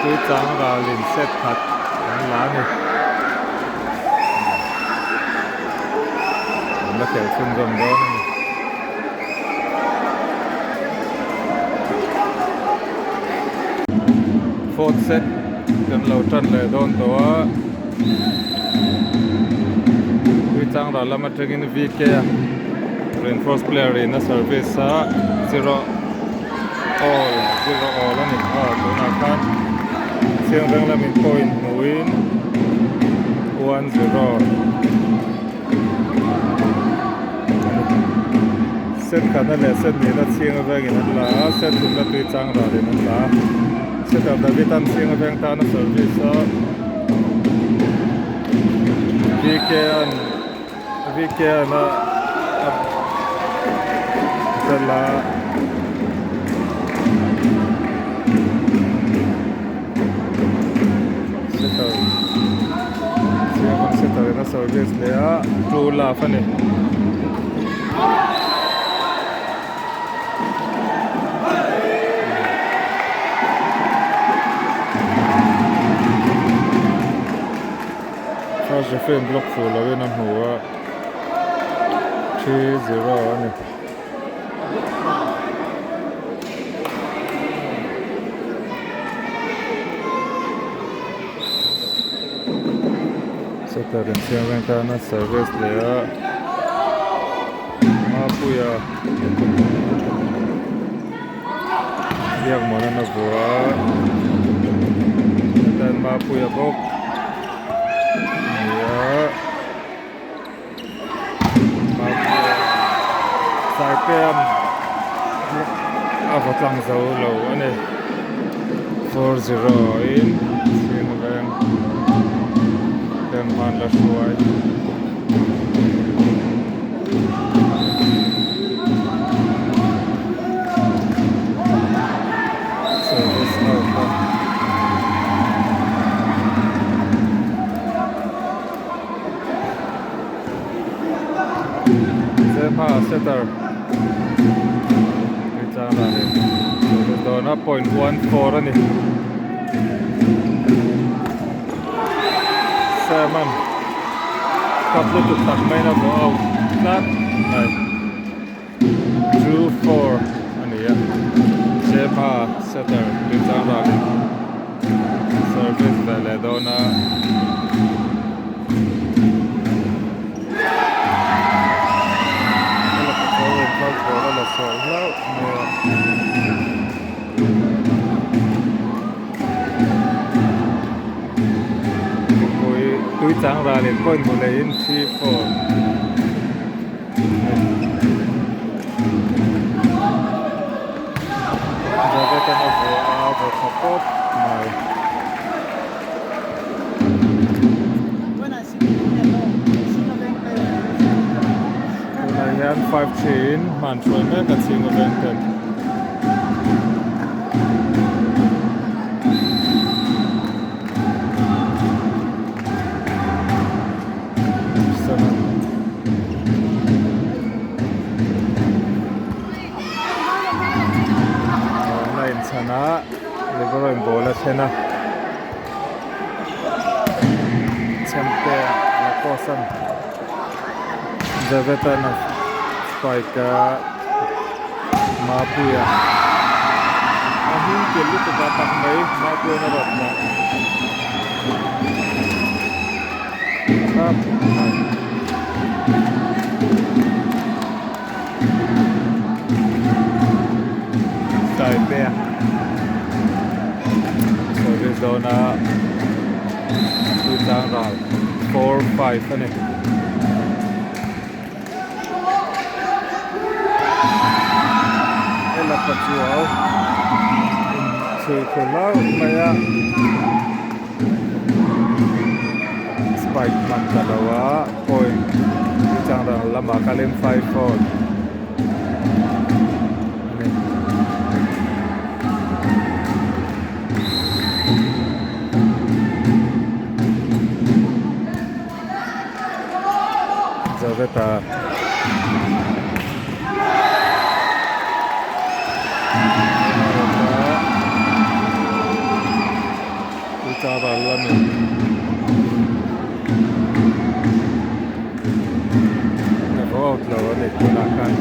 Tuichangral in set phat an la ni la khel chun dom do ni fourth set kan lo tran le don to Tuichangral lama tengin VK reinforced player in a service 0 all 0 all ani to na khan Chhinga Veng la min point win 1-0 set kana le set ni la Chhinga Veng in la set tu la Tuichangral in la set of the vitan Chhinga Veng ta na service VK na la setter na service le true laugh ani first frame block full away na huwa 3-0 ani setter in Chhinga Veng ta na service le puya diak mona na bua dan puya bok sai kem Vengthlang zo lo ani 4-0 in Chhinga Veng man la shuai service Lalpa Zepa setter Tuichangral do na point 1-4 ani Seven couple to tuck main of out that 2-4 and yeah Zepa setter Tuichangral service Veledona Tuichangral in point mule in 3-4 Javetan of support my Yan 5-3 man choi me kan Chhinga Veng ten online chana liberal bola chena champe la kosan Javetan of spike puya ahin kelu to batak mai puya na ratna side there so this zona Tuichangral 4-5 ani Lalpa chuao to lao maya spike man dalawa point Tuichangral lama kalim 5-4 4 Veta. Tuichangral lamin. Never outlaw ni gunakan.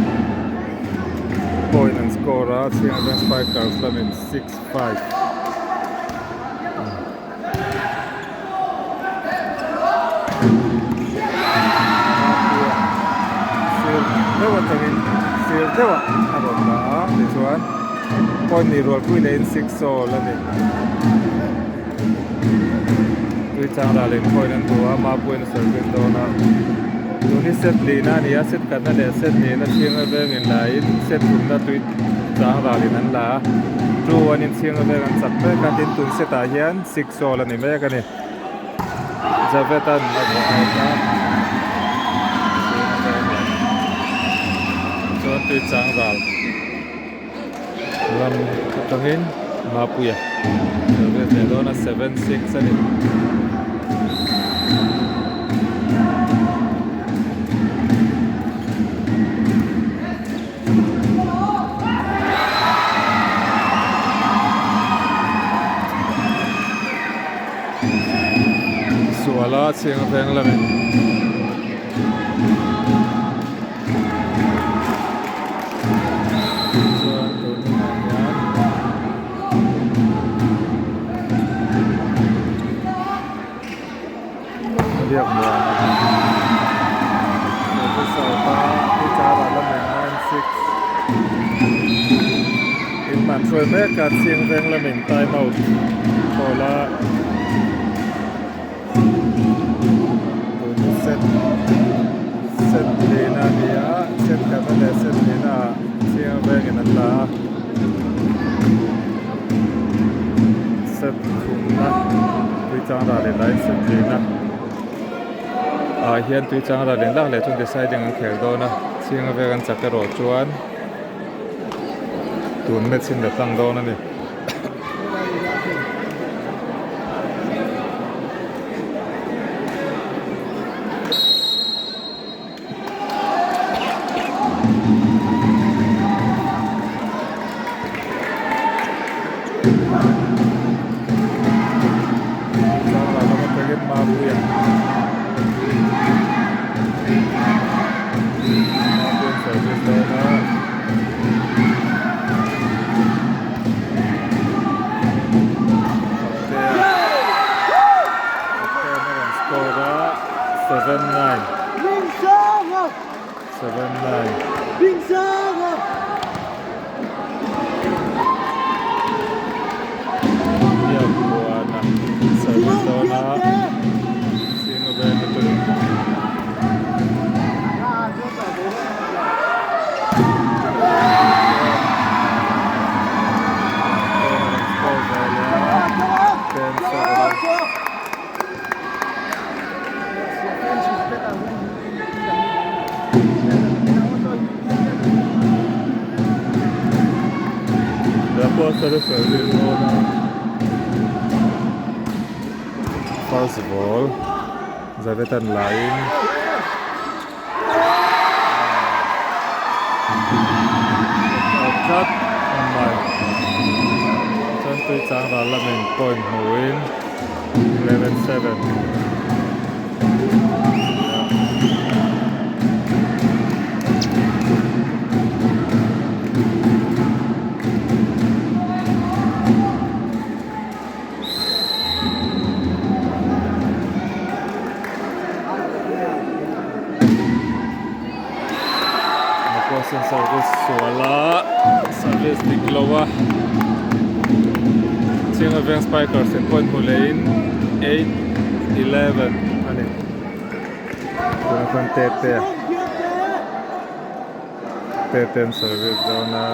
Point and score Chhinga Veng Spikers lamin 6-5. Dewa tangin sir dewa aron na disuan point ni roll kui lane 6-0 lani Tuichangral in point and tua ma point service dona tuni set lina ni set kana le set ni na Chhinga Veng in line set tunna Tuichangral in an la two one in Chhinga Veng an sakpe ka tin tun seta hian 6-0 lani me ka ni Javetan na boaita Tuichangral lam atangin mapuya service le dona 7-6 ani suala Chhinga Veng lamin lihat buat Tuichangral lamin 9-6 Inmanช่วยแม่กัดChhinga Veng lamin time out bola set lena dia set kata set lena Chhinga Veng in la set tunna Tuichangral in line set lena hian Tuichangral in la le tun deciding an khel do na Chhinga Veng an chak ro chuan tun match in the tang do na ni First of all, Javetan line. Shot on my. Tuichangral lamin point win 11-7. Service suala service di lower Chhinga Veng Spikers in point lane 8-11 ani gunakan tete service dona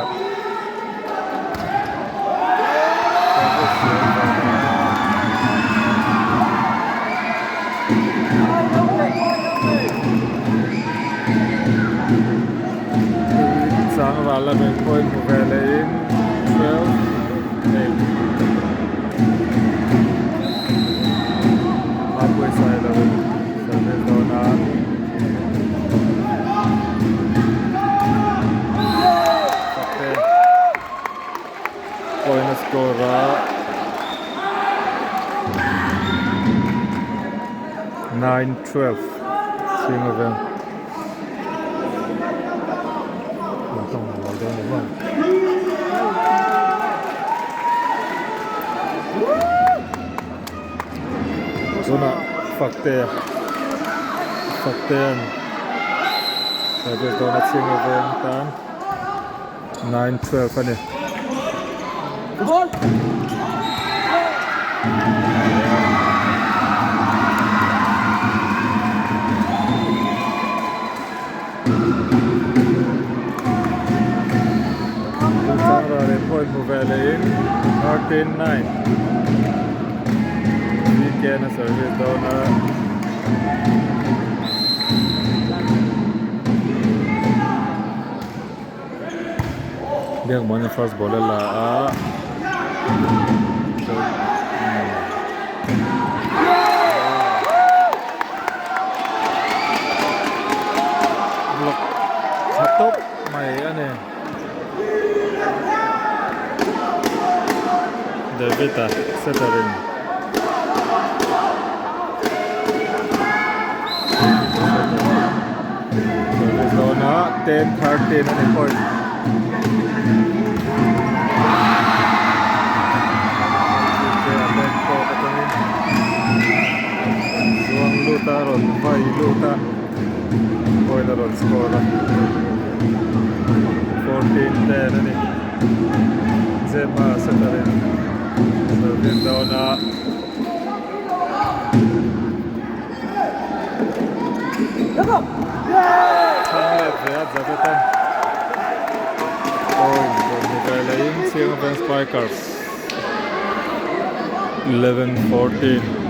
Chhinga lamin point PVL in 12-8 halfway side of it service dona Point score 9-12 Chhinga Veng. Zona fakten service down at Chhinga Veng tan 9-12 ani. Tuichangral point MVA 13-9. Weekend service down Dia kemana first ball lah. Blok satu main ni. David settering. Service down 10-13 ni point. Luta ron, vai luta. Point ron score 14-10 ani. Zema settering. Service down Chhinga Veng Bethlehem. Point MVA Chhinga Veng Spikers 11-14.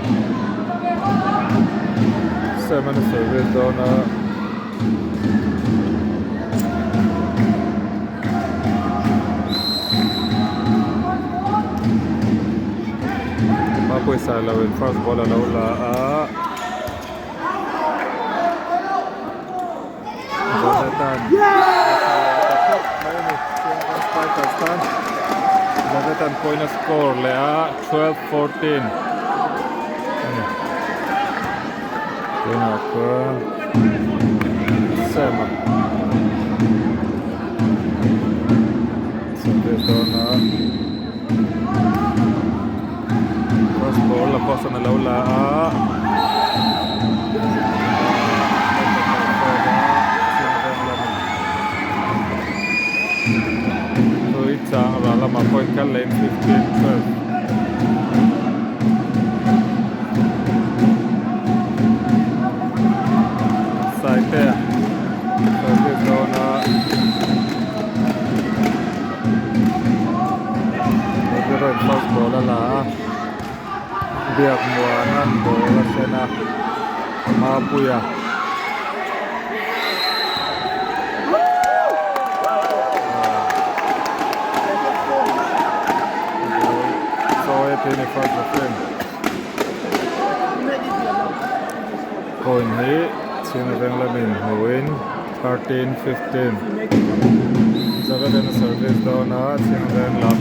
7 service down Mapoy Salawin first ball alaula Bethlehem point score lea 12-14. Kena ke Sama sampai zona first ball lepas sana laula Tuichangral lama point kan lane 15-12. Service down Mizoram first ball la biak muanan bola sena mapuya so it in first frame point ni Chhinga Veng lamin win 13-15. Jaga dan service down Chhinga Veng lam.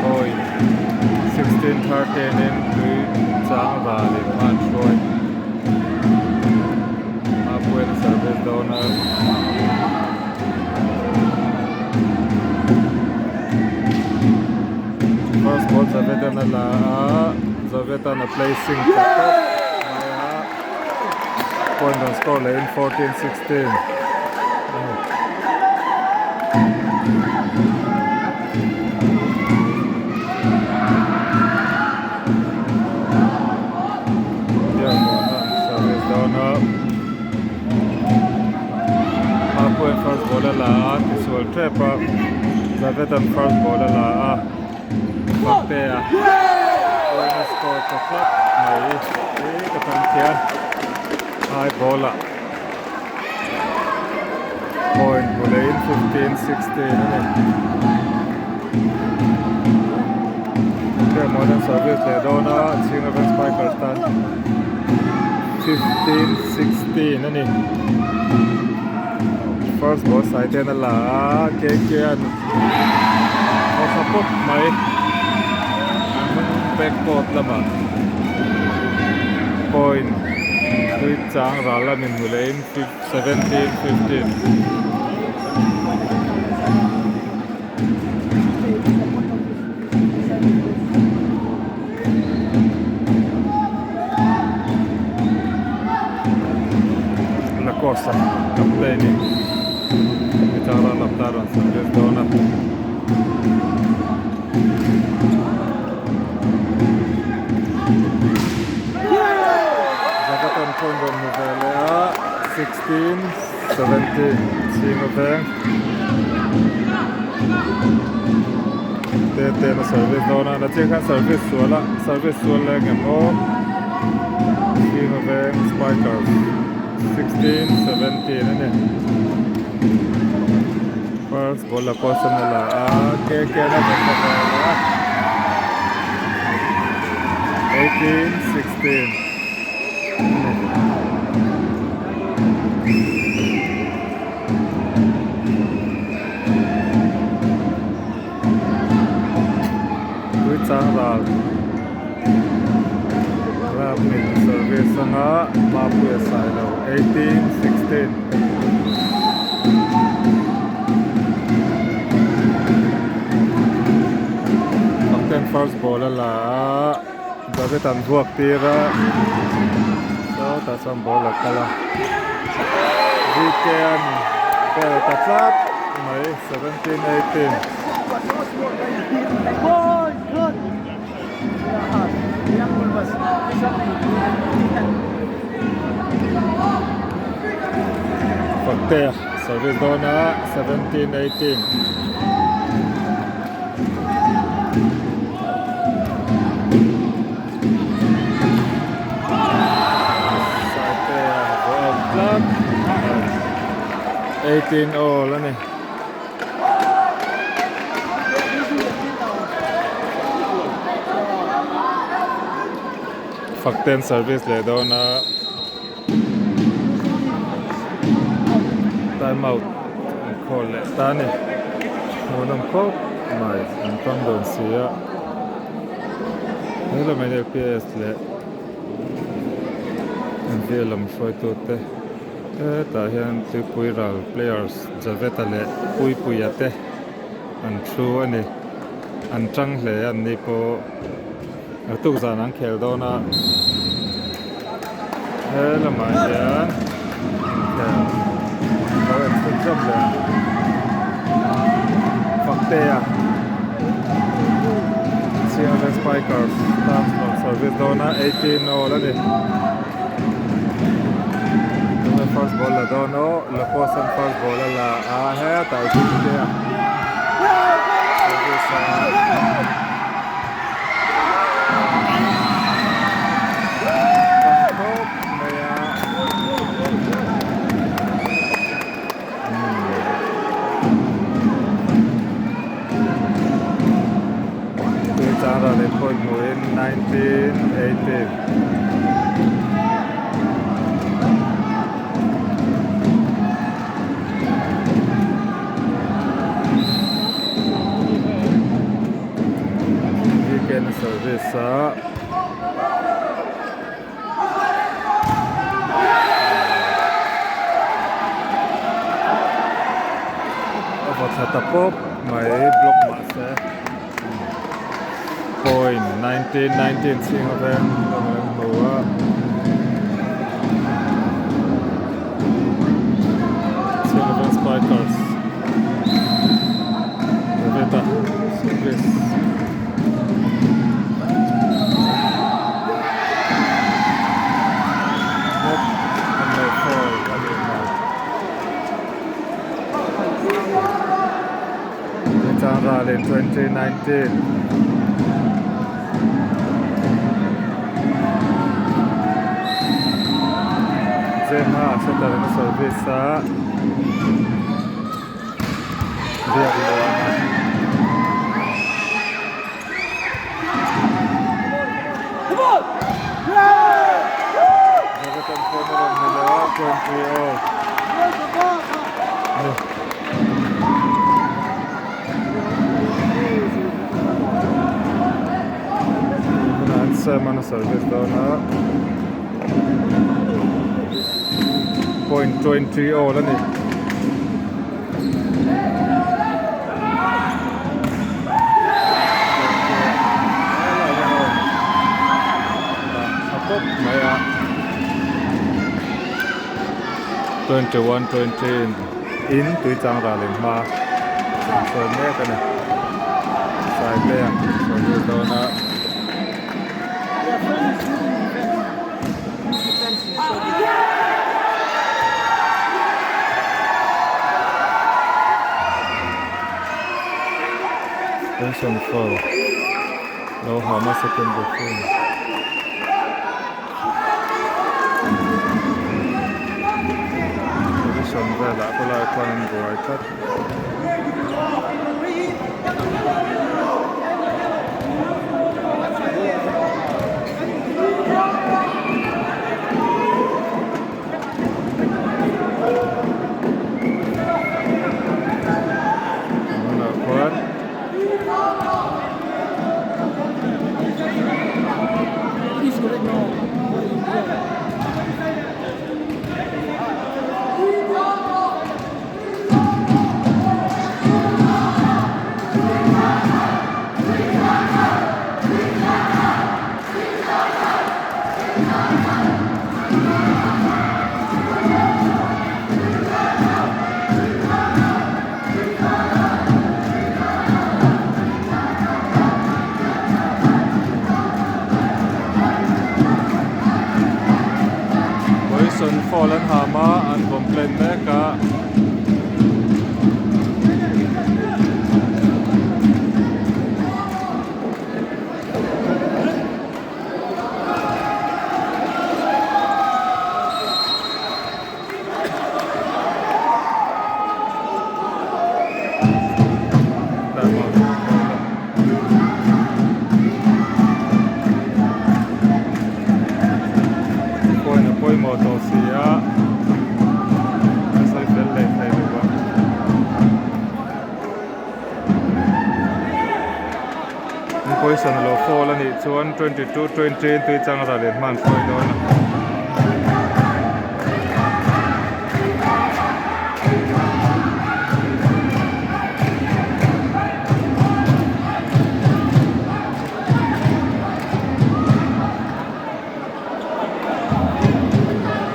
Point 16-13 in Tuichangral in Manchroy. Mapuya service down first ball Zavetan placing point on score lane 14-16. Service down Mapuya first ball Aizawl trap Zavetan first ball Faktea point score to clock mai ketamtian high bola point lane 15-16 ani modern service le dona Chhinga Veng Spikers tan 15-16 นั่นนี่ first ball สายเทนละเกียนเขาสะพกไหมมันแบกโกดละมั้ง point Tuichangral la min hulain 17-15 la cosa kapteeni Tuichangral aptaran service dona point on MVA 16-17 Chhinga Veng te na service dona na cheka service suala ngemo Chhinga Veng Spikers 16-17 ane first ball la cosa la ke na bethlehem 18-16 Tuichangral grab min service sanga mapu asai lo 18-16 Captain first ball la Davitan buak tira so tasam ball la kala weekend tatlap mai 17-18 Fakte service dona 17-18 18 all lah ni. Fakten service le do na time out call le ta ni. Monam ko mai ang don sia. Ni la mai PS le. MVA lam shoi to te. Ta hian Tuichangral players javeta le pui ate an thu ani an tang hle an ni po tu zan an khel do na la ma ya ta en tu job le fakte ya Chhinga Veng Spikers start service do na 18 no la ni first ball la dono la posan first ball la hai ta ji ke Tuichangral le point win 19-18 service Pop my block master point 19-19 Chhinga Veng Chhinga Veng Spikers Daveta service 2019 Zema setelah ini service dia di bawah Mana service down na 0.20 แล้วนี่21-20 in Tuichangral maส่วนแรกกันนะสายเตะส่วนที่โดนนะPosition 4 เราหามาสกุลบุกขึ้นPosition แรกละก็เลยควรบวยคัดFallen Hammer and Complaint Maker Position low 4 แล้วนี่ชวน22-20 Tuichangralเล่นมันสวยโดน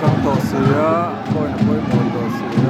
ต้องต่อเสียป่วยหมดต่อเสีย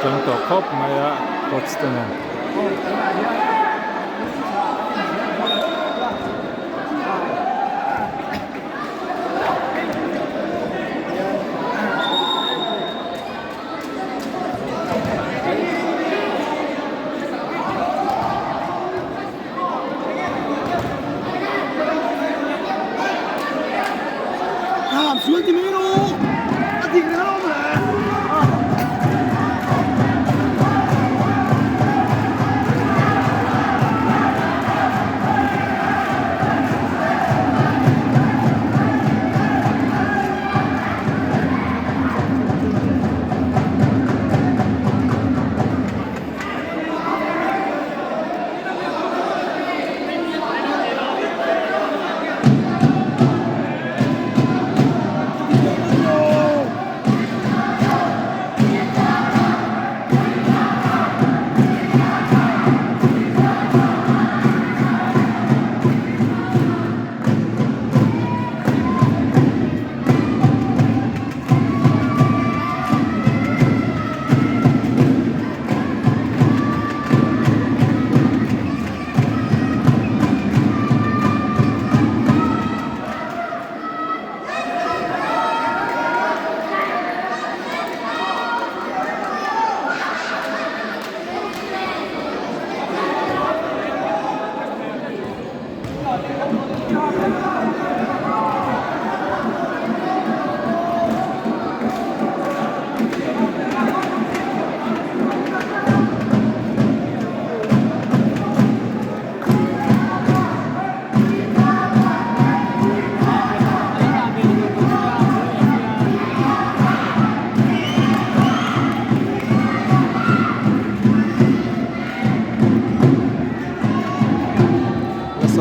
Tanto Kopf, naja, trotzdem. Suelti meno!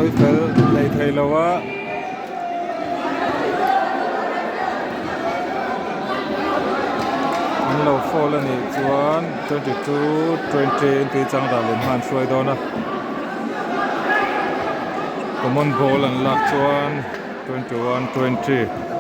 soi fel lei thei lawa an lo fall ani chuan 22-20 Tuichangral in han hruai dawna common ball an lak chuan 21-20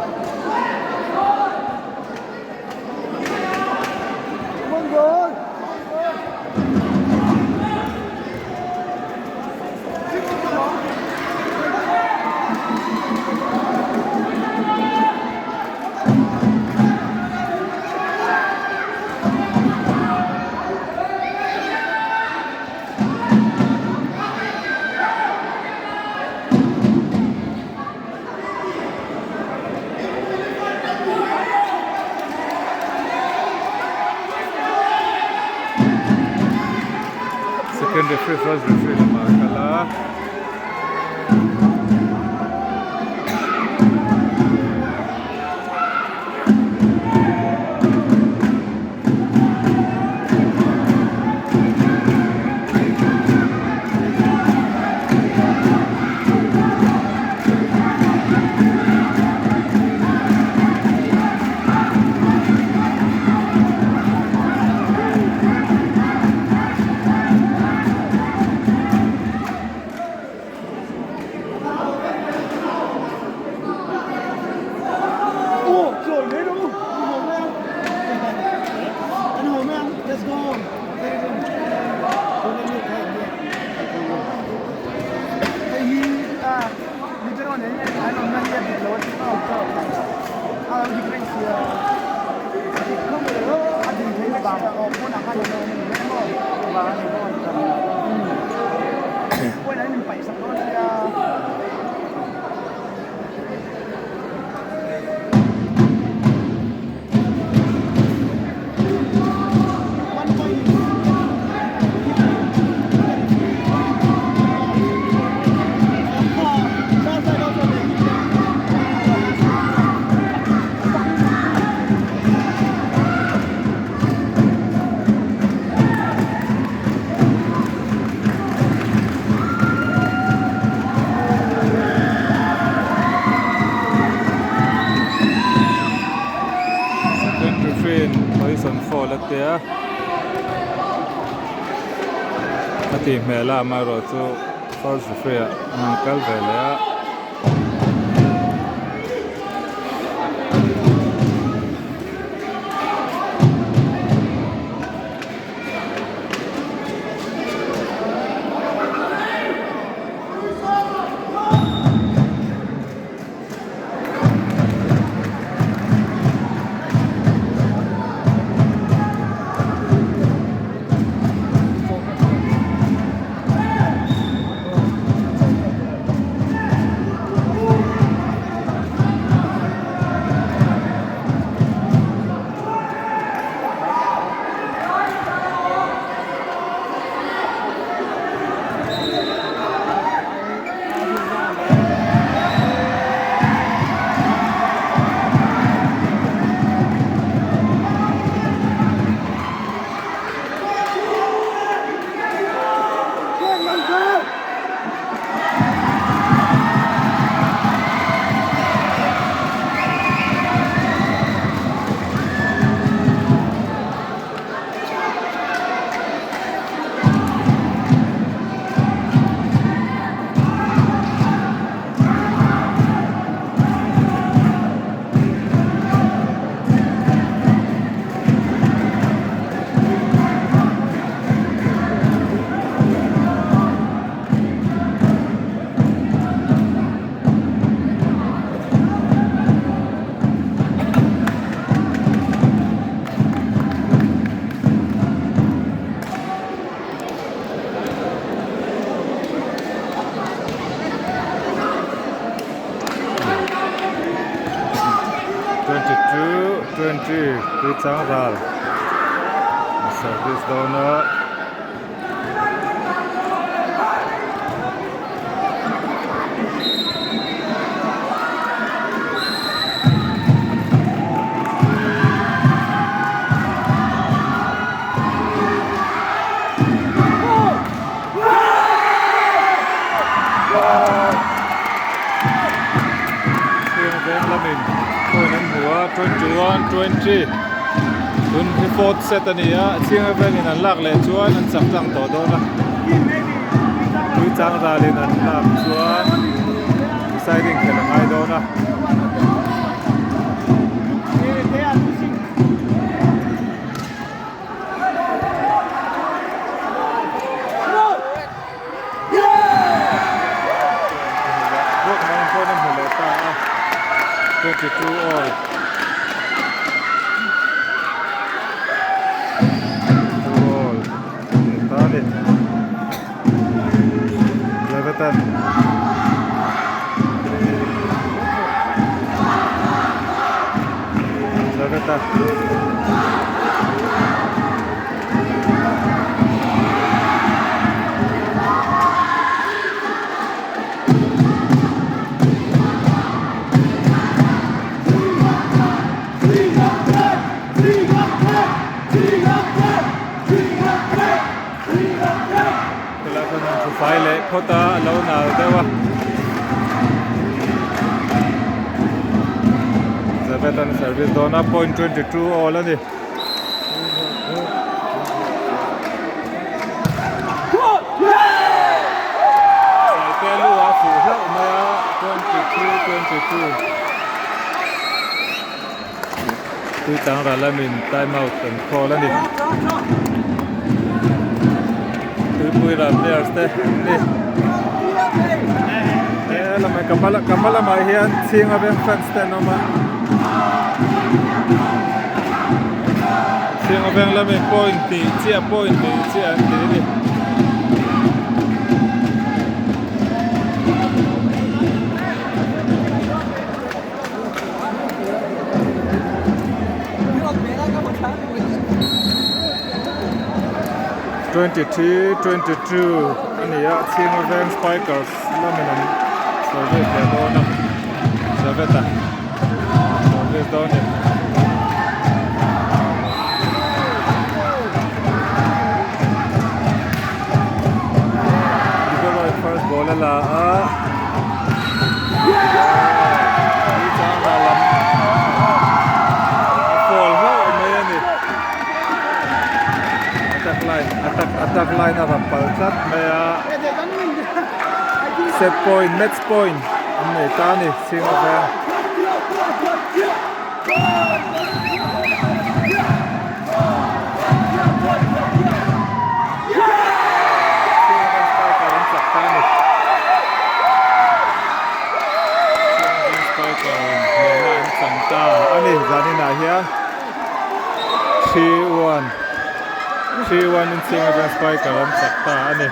second referee, first referee na makakala. Ati mela maro chu first referee angkal velaya Tuichangral service donor Chhinga Veng lamin point an hua 21-20 24th set ania Chhinga Veng in an lak le chuan an chaklang to do na Tuichangral in an lak chuan deciding khelangai do na Book 9 point an hula ta 22 all Bethlehem phải lệ Kota lâu nào đâu à the Bethlehem service down up point 22 all ani sai pe lu a fu hla ma 22 Tuichangral lamin time out and call ani Pui ram players te ni la mai kamala mai hian Chhinga Veng fans te no ma Chhinga Veng la mai point ti chia an ti ni Twenty-two, ania Chhinga Veng Spikers laminan service le dona Zaveta service dona Mizoram first ball la fall ho mayani attack line of a palchat maya set point match point ne tani Chhinga Veng ani zani na hian 3-1 in Chhinga Veng Spiker an sakta ani